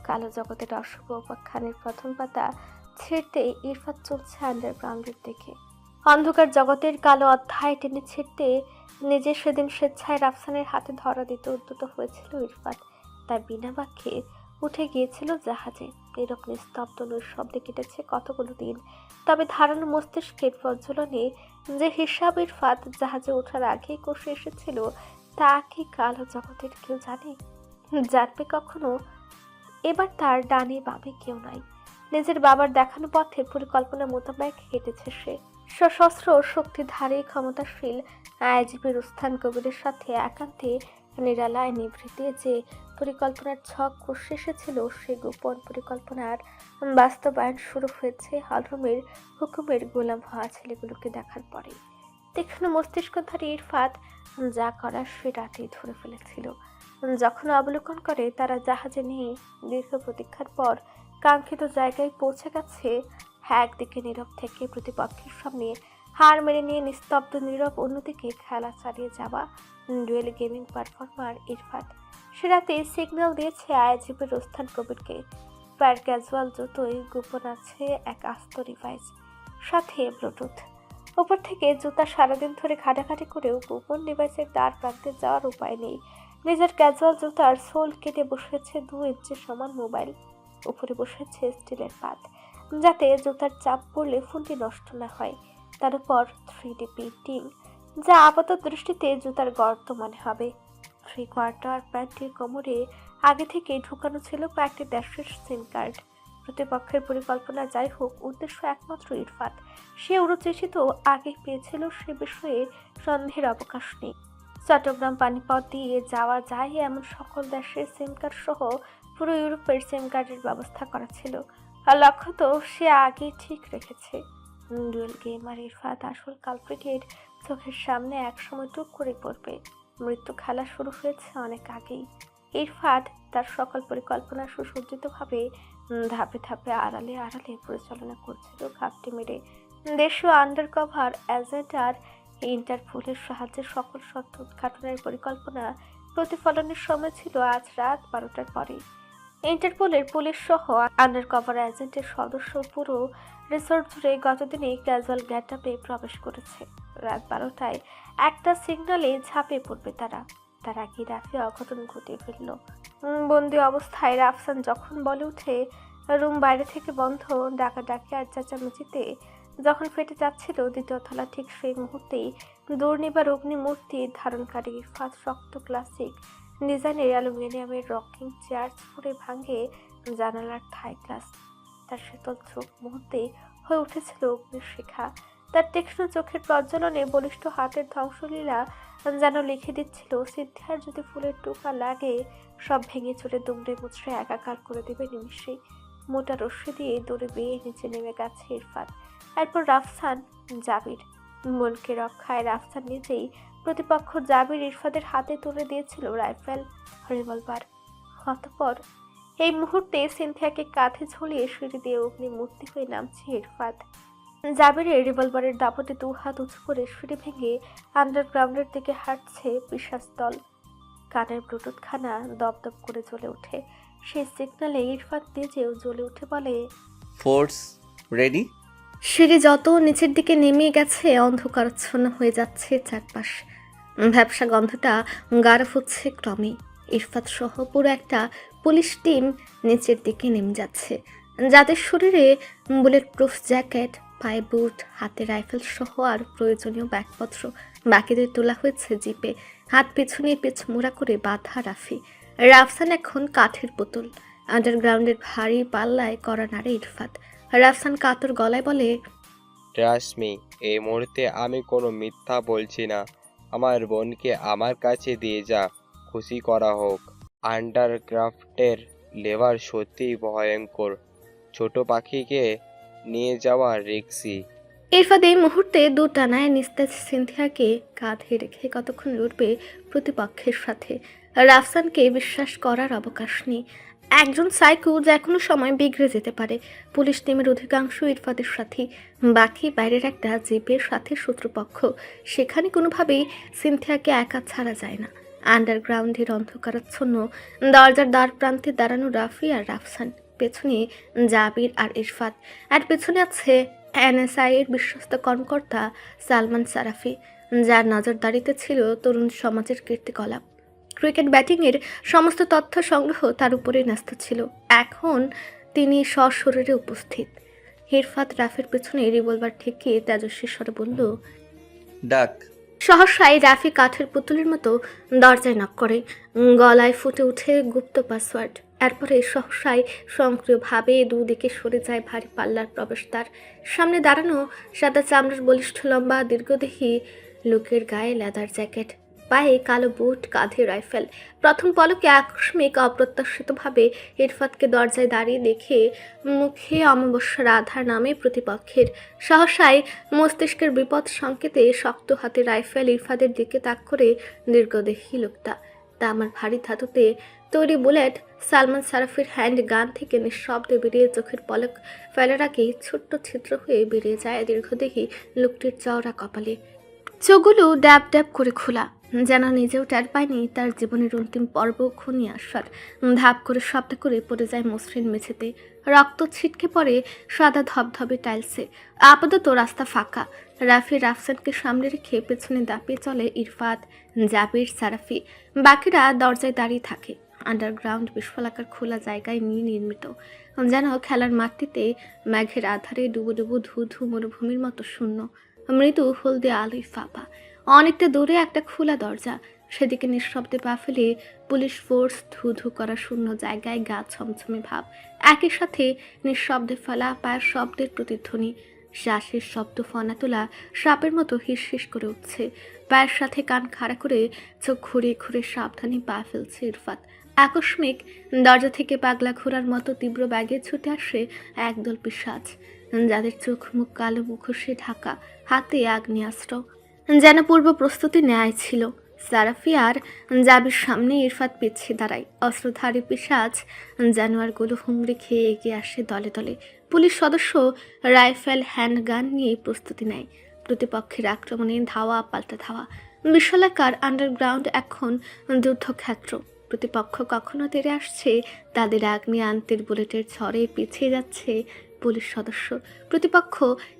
কালো জগতের অশুভ উপাখ্যানের প্রথম পাতা ছিঁড়তে ইরফাত চলছে আন্ডারগ্রাউন্ডের দিকে। অন্ধকার জগতের কালো অধ্যায় টেনে ছিঁড়তে নিজে সেদিন স্বেচ্ছায় রাফসানের হাতে ধরা দিতে উদ্যত হয়েছিল ইরফাত। তার বিনা বাক্যে উঠে গিয়েছিল জাহাজে। নীরব নিস্তব্ধ নৈশব্দে কেটেছে কতগুলো দিন। তবে ধারালো মস্তিষ্কের প্রজ্বলনে যে হিসাব ইরফাত জাহাজে ওঠার আগেই কষে এসেছিল, তা কি কালো জগতের কেউ জানে? জানবে কখনো? এবার তার ডানে বামে কেউ নাই। নিজের বাবার দেখানো পথে পরিকল্পনা মোতাবেক হেঁটেছে সে। সশস্ত্র শক্তিধারী ক্ষমতাশীল আইজিপি রুস্তান কবিরের সাথে একান্তে নিরালায় নিভৃতে যে পরিকল্পনার ছক কষে এসেছিল, সে গোপন পরিকল্পনার বাস্তবায়ন শুরু হয়েছে হলরুমের হুকুমের গোলাম হওয়া ছেলেগুলোকে দেখার পরে। তীক্ষ্ণ মস্তিষ্কধারী ইরফাত যা করার সে রাতেই ধরে ফেলেছিল। যখন অবলোকন করে তারা জাহাজে নিয়ে দীর্ঘ প্রতীক্ষার পর কাঙ্ক্ষিত জায়গায় পৌঁছে গেছে, একদিকে নীরব থেকে প্রতিপক্ষের সামনে হার মেনে নিয়ে নিস্তব্ধ নীরব, অন্যদিকে খেলা চালিয়ে যাওয়া ডুয়েল গেমিং পারফর্মার ইরফাত। সে রাতে সিগন্যাল দিয়েছে আইজিপি রুস্তান কবিরকে। প্যার ক্যাজুয়াল জুতোয় গোপন আছে এক আস্ত ডিভাইস, সাথে ব্লুটুথ। উপর থেকে জুতা সারাদিন ধরে ঘাটাঘাটি করেও গোপন ডিভাইসের দ্বার প্রান্তে যাওয়ার উপায় নেই। নিজের ক্যাজুয়াল জুতার সোল কেটে বসেছে 2 ইঞ্চি সমান মোবাইল। উপরে বসেছে স্টিলের পাত, যাতে জুতার চাপ পড়লে ফোনটি নষ্ট না হয়। তার উপর 3D প্রিন্টিং, যা আপাত দৃষ্টিতে জুতার গর্ত মনে হবে। 3/4 প্যান্টের কোমরে আগে থেকে ঢুকানো ছিল কয়েকটি দেশের সিম কার্ড। প্রতিপক্ষের পরিকল্পনা যাই হোক, উদ্দেশ্য একমাত্র ইরফাত। সে উড়োচিঠি তো আগে পেয়েছিল, সে বিষয়ে সন্দেহের অবকাশ নেই। চট্টগ্রাম পানিপথ দিয়ে যাওয়া যায় এমন সকল দেশের সিম কার্ড সহ পুরো ইউরোপের সিম কার্ডের ব্যবস্থা করা ছিল। আর লক্ষ্য তো সে আগে ঠিক রেখেছে। ডুয়েল গেমার ইরফাত আসল কালপ্রিটের চোখের সামনে একসময় টুক করে পড়বে। মৃত্যু খেলা শুরু হয়েছে অনেক আগেই। ইরফাত তার সকল পরিকল্পনা সুসজ্জিতভাবে ধাপে ধাপে আড়ালে আড়ালে পরিচালনা করছিল ঘাপটি মেরে। দেশীয় আন্ডারকভার এজেন্ট আর ইন্টারপোলের সাহায্যে সকল সত্য উদ্ঘাটনের পরিকল্পনা প্রতিফলনের সময় ছিল আজ রাত 12টার পরে। ইন্টারপোলের পুলিশ সহ আন্ডারকভার এজেন্টের সদস্য পুরো রিসোর্ট জুড়ে গতদিনে ক্যাজুয়াল গেটআপে প্রবেশ করেছে। রাত 12টায় একটা সিগন্যালে ঝাঁপিয়ে পড়বে তারা। তার আগে রাফি অঘটন ঘটিয়ে ফেলল। বন্দি অবস্থায় রাফসান যখন বলে উঠে, রুম বাইরে থেকে বন্ধ, ডাকাডাকি আর চেঁচামেচিতে যখন ফেটে যাচ্ছিল দ্বিতীয় তলা, ঠিক সেই মুহূর্তেই দুর্নিবার অগ্নিমূর্তি ধারণকারী ইরফাত শক্ত ক্লাসিক ডিজাইনের অ্যালুমিনিয়ামের রকিং চেয়ার ছুঁড়ে ভাঙে জানালার থাই গ্লাস। তার শীতল চোখ মুহূর্তে হয়ে উঠেছিল অগ্নির শিখা। তার তীক্ষ্ণ চোখের প্রজ্বলনে বলিষ্ঠ হাতের ধ্বংসলীলা যেন লিখে দিচ্ছিল, সিদ্ধিয়ার যদি ফুলের টুকা লাগে সব ভেঙে চুরে দুমড়ে মুচড়ে একাকার করে দেবে নিমিষেই। মোটা রশ্মি দিয়ে দড়ি বেয়ে নিচে নেমে গেছে ইরফাত। এরপর রাফসান, জাবির, মনকে রক্ষায় রাফসান নিজেই প্রতিপক্ষ জাবির ইরফাদের হাতে তুলে দিয়েছিল রাইফেল, রিভলভার। অতঃপর এই মুহূর্তে সিনথিয়াকে কাঁধে ঝুলিয়ে সিঁড়ি দিয়ে অগ্নিমূর্তি হয়ে নামছে ইরফাত। জাবিরের রিভলভারের দাপটে 2 হাত উঁচু করে সিঁড়ি ভেঙে আন্ডারগ্রাউন্ডের দিকে হাঁটছে পিশাচ দল। কানের ব্লুটুথ খানা দপদপ করে জ্বলে ওঠে। সেই সিগনালে ইরফাত নিজেও জ্বলে উঠে বলে, ফোর্স রেডি। সিঁড়ি যত নিচের দিকে নেমে গেছে অন্ধকারাচ্ছন্ন হয়ে যাচ্ছে চারপাশ। ভ্যাপসা গন্ধটা গাঢ় হচ্ছে ক্রমে। ইরফাত সহ পুরো একটা পুলিশ টিম নিচের দিকে নেমে যাচ্ছে, যাদের শরীরে বুলেট প্রুফ জ্যাকেট, পায়ে বুট, হাতে রাইফেল সহ আর প্রয়োজনীয় ব্যাগপত্র। বাকিদের তোলা হয়েছে জিপে, হাত পেছনে পেছমোড়া করে বাঁধা রাফি। রাফসান এখন কাঠের পুতুল। আন্ডারগ্রাউন্ডের ভারী পাল্লায় করা নাড়ে ইরফাত। রাফসান কাতর গলায় বলে, ট্রাস্ট মি, এই মুহূর্তে আমি কোনো মিথ্যা বলছি না। আমার বোনকে আমার কাছে দিয়ে যা, খুশি করা হোক। আন্ডারক্রাফটের লেবার সত্যিই ভয়ঙ্কর। ছোট পাখিকে নিয়ে যাওয়া রিক্সি। ইরফাত এই মুহূর্তে দুটানায় নিস্তেজ সিনথিয়াকে কাঁধে রেখে কতক্ষণ লড়বে প্রতিপক্ষের সাথে। রাফসানকে বিশ্বাস করার অবকাশ নেই। একজন সাইকো যে কোনো সময় বিগড়ে যেতে পারে। পুলিশ টিমের অধিকাংশ ইরফাতের সাথে, বাকি বাইরের একটা জিপের সাথে শত্রুপক্ষ। সেখানে কোনোভাবেই সিনথিয়াকে একা ছাড়া যায় না। আন্ডারগ্রাউন্ডের অন্ধকারাচ্ছন্ন দরজার দ্বার প্রান্তে দাঁড়ানো রাফি আর রাফসান, পেছনে জাবির আর ইরফাত, আর পেছনে আছে এনএসআই এর বিশ্বস্ত কর্মকর্তা সালমান সারাফি, যার নজরদারিতে ছিল তরুণ সমাজের কীর্তিকলাপ। ক্রিকেট ব্যাটিংয়ের সমস্ত তথ্য সংগ্রহ তার উপরে ন্যস্ত ছিল। এখন তিনি সশরীরে উপস্থিত। ইরফাত রাফির পেছনে রিভলভার ঠেকিয়ে তেজস্বী স্বরে বলল, ডাক। সহসাই রাফি কাঠের পুতুলের মতো দরজায় নক করে। গলায় ফুটে ওঠে গুপ্ত পাসওয়ার্ড। এরপরে সহসাই সক্রিয়ভাবে দুদিকে সরে যায় ভারী পাল্লার প্রবেশদ্বার। সামনে দাঁড়ানো সাদা চামড়ার বলিষ্ঠ লম্বা দীর্ঘদেহী লোকের গায়ে লেদার জ্যাকেট, পায়ে কালো বুট, কাঁধে রাইফেল। প্রথম পলকে আকস্মিক অপ্রত্যাশিতভাবে ইরফাতকে দরজায় দাঁড়িয়ে দেখে মুখে অমাবস্যার আধার নামে প্রতিপক্ষের। সহসাই মস্তিষ্কের বিপদ সংকেতে শক্ত হাতে রাইফেল ইরফাতের দিকে তাক করে দীর্ঘদেহী লোকটা। তা আমার ভারী ধাতুতে তৈরি বুলেট সালমান সারাফির হ্যান্ড গান থেকে নিঃশব্দে বেরিয়ে চোখের পলক ফেলার আগেই ছোট্ট ছিদ্র হয়ে বেরিয়ে যায় দীর্ঘদেহী লোকটির চওড়া কপালে। চোখগুলো ড্যাব ড্যাব করে খোলা, যেন নিজেও টের পায়নি তার জীবনের অন্তিম পর্ব ঘনিয়ে আসার। ধাপ করে শব্দ করে পড়ে যায় মসৃণ মেঝেতে। রক্ত ছিটকে পড়ে সাদা ধবধবে টাইলসে। আপাতত রাস্তা ফাঁকা। রাফি রাফসানকে সামনে রেখে পেছনে দাপিয়ে চলে ইরফাত, জাবির, সারাফি। বাকিরা দরজায় দাঁড়িয়ে থাকে। আন্ডারগ্রাউন্ড বিস্ফোলাকার খোলা জায়গায় নিয়ে নির্মিত, যেন খেলার মাঠটিতে মেঘের আধারে ডুবো ডুবো ধু ধু মরুভূমির মতো শূন্য। মৃদু হলদে আলোয় ফাঁপা। অনেকটা দূরে একটা খোলা দরজা, সেদিকে নিঃশব্দে পা ফেলে পুলিশ ফোর্স ধু ধু করা শূন্য জায়গায় গা ছমছমে ভাব। একই সাথে নিঃশব্দে ফেলা পায়ের শব্দের প্রতিধ্বনি। শ্বাসের শব্দ ফনা তোলা সাপের মতো হিস হিস করে উঠছে। পায়ের সাথে কান খাড়া করে চোখ ঘুরে ঘুরে সাবধানে পা ফেলছে ইরফাত। আকস্মিক দরজা থেকে পাগলা ঘোড়ার মতো তীব্র ব্যাগে ছুটে আসে একদল পিশাচ, যাদের চোখ মুখ কালো মুখোশে ঢাকা, হাতে আগ্নেয়াস্ত্র, যেন পূর্ব প্রস্তুতি নেয় ছিল। সারাফি আর জাবির সামনে ইরফাত পিছিয়ে দাঁড়ায়। অস্ত্রধারী পিশাচ জানোয়ারগুলো হুমড়ি খেয়ে এগিয়ে আসে দলে দলে। পুলিশ সদস্য রাইফেল, হ্যান্ডগান নিয়ে প্রস্তুতি নেয়। প্রতিপক্ষের আক্রমণে ধাওয়া পাল্টা ধাওয়া। বিশালাকার আন্ডারগ্রাউন্ড এখন যুদ্ধক্ষেত্র। প্রতিপক্ষ কখনো তেড়ে আসছে তাদের আগ্নেয়ান্তের বুলেটের ঝড়ে, পিছিয়ে যাচ্ছে পুলিশ সদস্য। প্রতিপক্ষ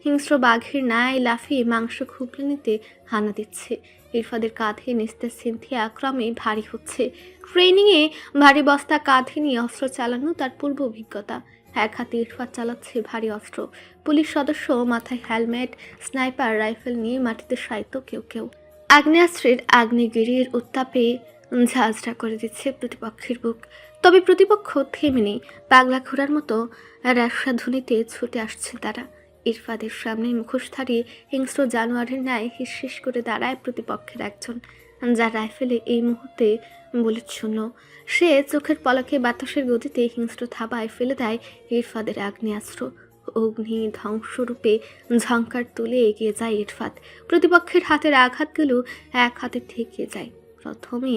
হিংস্র বাঘের ন্যায় লাফিয়ে মাংস খুবলে নিতে হানা দিচ্ছে। ইরফাদের কাঁধে নিস্তেজ সিনথিয়া ক্রমে ভারী হচ্ছে। ট্রেনিংয়ে ভারী বস্তা কাঁধে নিয়ে অস্ত্র চালানো তার পূর্ব অভিজ্ঞতা। এক হাতে ইরফাত চালাচ্ছে ভারী অস্ত্র। পুলিশ সদস্য মাথায় হেলমেট, স্নাইপার রাইফেল নিয়ে মাটিতে শায়িত কেউ কেউ। আগ্নেয়াস্ত্রের আগ্নেয়গিরির উত্তাপে ঝাঁঝরা করে দিচ্ছে প্রতিপক্ষের বুক। তবে প্রতিপক্ষ থেমে নেই। পাগলা ঘোড়ার মতো রাস্যাধ্বনিতে ছুটে আসছে তারা। ইরফাদের সামনে মুখোশধারী হিংস্র জানোয়ারের ন্যায় হিস করে দাঁড়ায় প্রতিপক্ষের একজন, যার রাইফেলে এই মুহূর্তে বুলেট শূন্য। সে চোখের পলকে বাতাসের গতিতে হিংস্র থাবায় ফেলে দেয় ইরফাদের আগ্নেয়াস্ত্র। অগ্নি ধ্বংসরূপে ঝঙ্কার তুলে এগিয়ে যায় ইরফাত। প্রতিপক্ষের হাতের আঘাতগুলো এক হাতে ঠেকে যায়, প্রথমে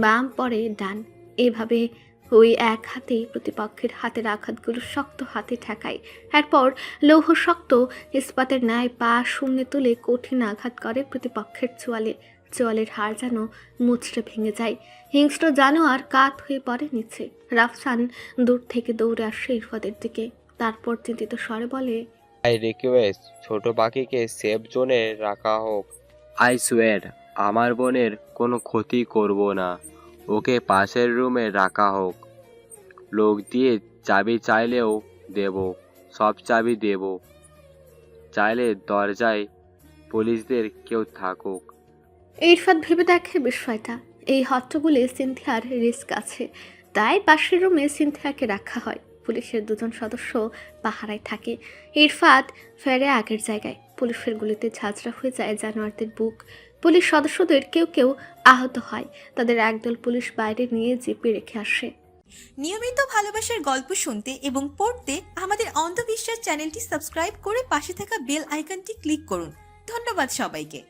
বাম পরে ডান, এভাবে ওই এক হাতে প্রতিপক্ষের হাতের আঘাতগুলো শক্ত হাতে ঠেকায়। এরপর লৌহ শক্ত ইস্পাতের ন্যায় পা শূন্যে তুলে কঠিন আঘাত করে প্রতিপক্ষের চোয়ালের হাড় যেন মুচড়ে ভেঙে যায়। হিংস্র জানোয়ার কাত হয়ে পড়ে নিচে। রাফসান দূর থেকে দৌড়ে আসে ইরফাতের দিকে, তারপর চিন্তিত স্বরে বলে, আই রিকোয়েস্ট ছোট পাখিকে সেফ জোনে রাখা হোক। আই সোয়ার আমার বোনের কোনো ক্ষতি করব না, ওকে পাশের রুমে রাখা হোক। লোক দিয়ে চাবি চাইলেও দেব, সব চাবি দেব। চাইলে দরজায় পুলিশদের কেউ থাকুক। ইরফাত ভেবে দেখে বিষয়টা। এই হট্টগোলে সিনথিয়ার রিস্ক আছে, তাই পাশের রুমে সিনথিয়াকে রাখা হয়। পুলিশের দুজন সদস্য পাহারায় থাকে। ইরফাত ফেরে আগের জায়গায়। পুলিশের গুলিতে ঝাঁঝরা হয়ে যায় জানোয়ারদের বুক। পুলিশ সদস্যদের কেউ কেউ আহত হয়। তাদের একদল পুলিশ বাইরে নিয়ে জিপে রেখে আসে। নিয়মিত ভালোবাসার গল্প শুনতে এবং পড়তে আমাদের অন্ধবিশ্বাস চ্যানেলটি সাবস্ক্রাইব করে পাশে থাকা বেল আইকনটি ক্লিক করুন। ধন্যবাদ সবাইকে।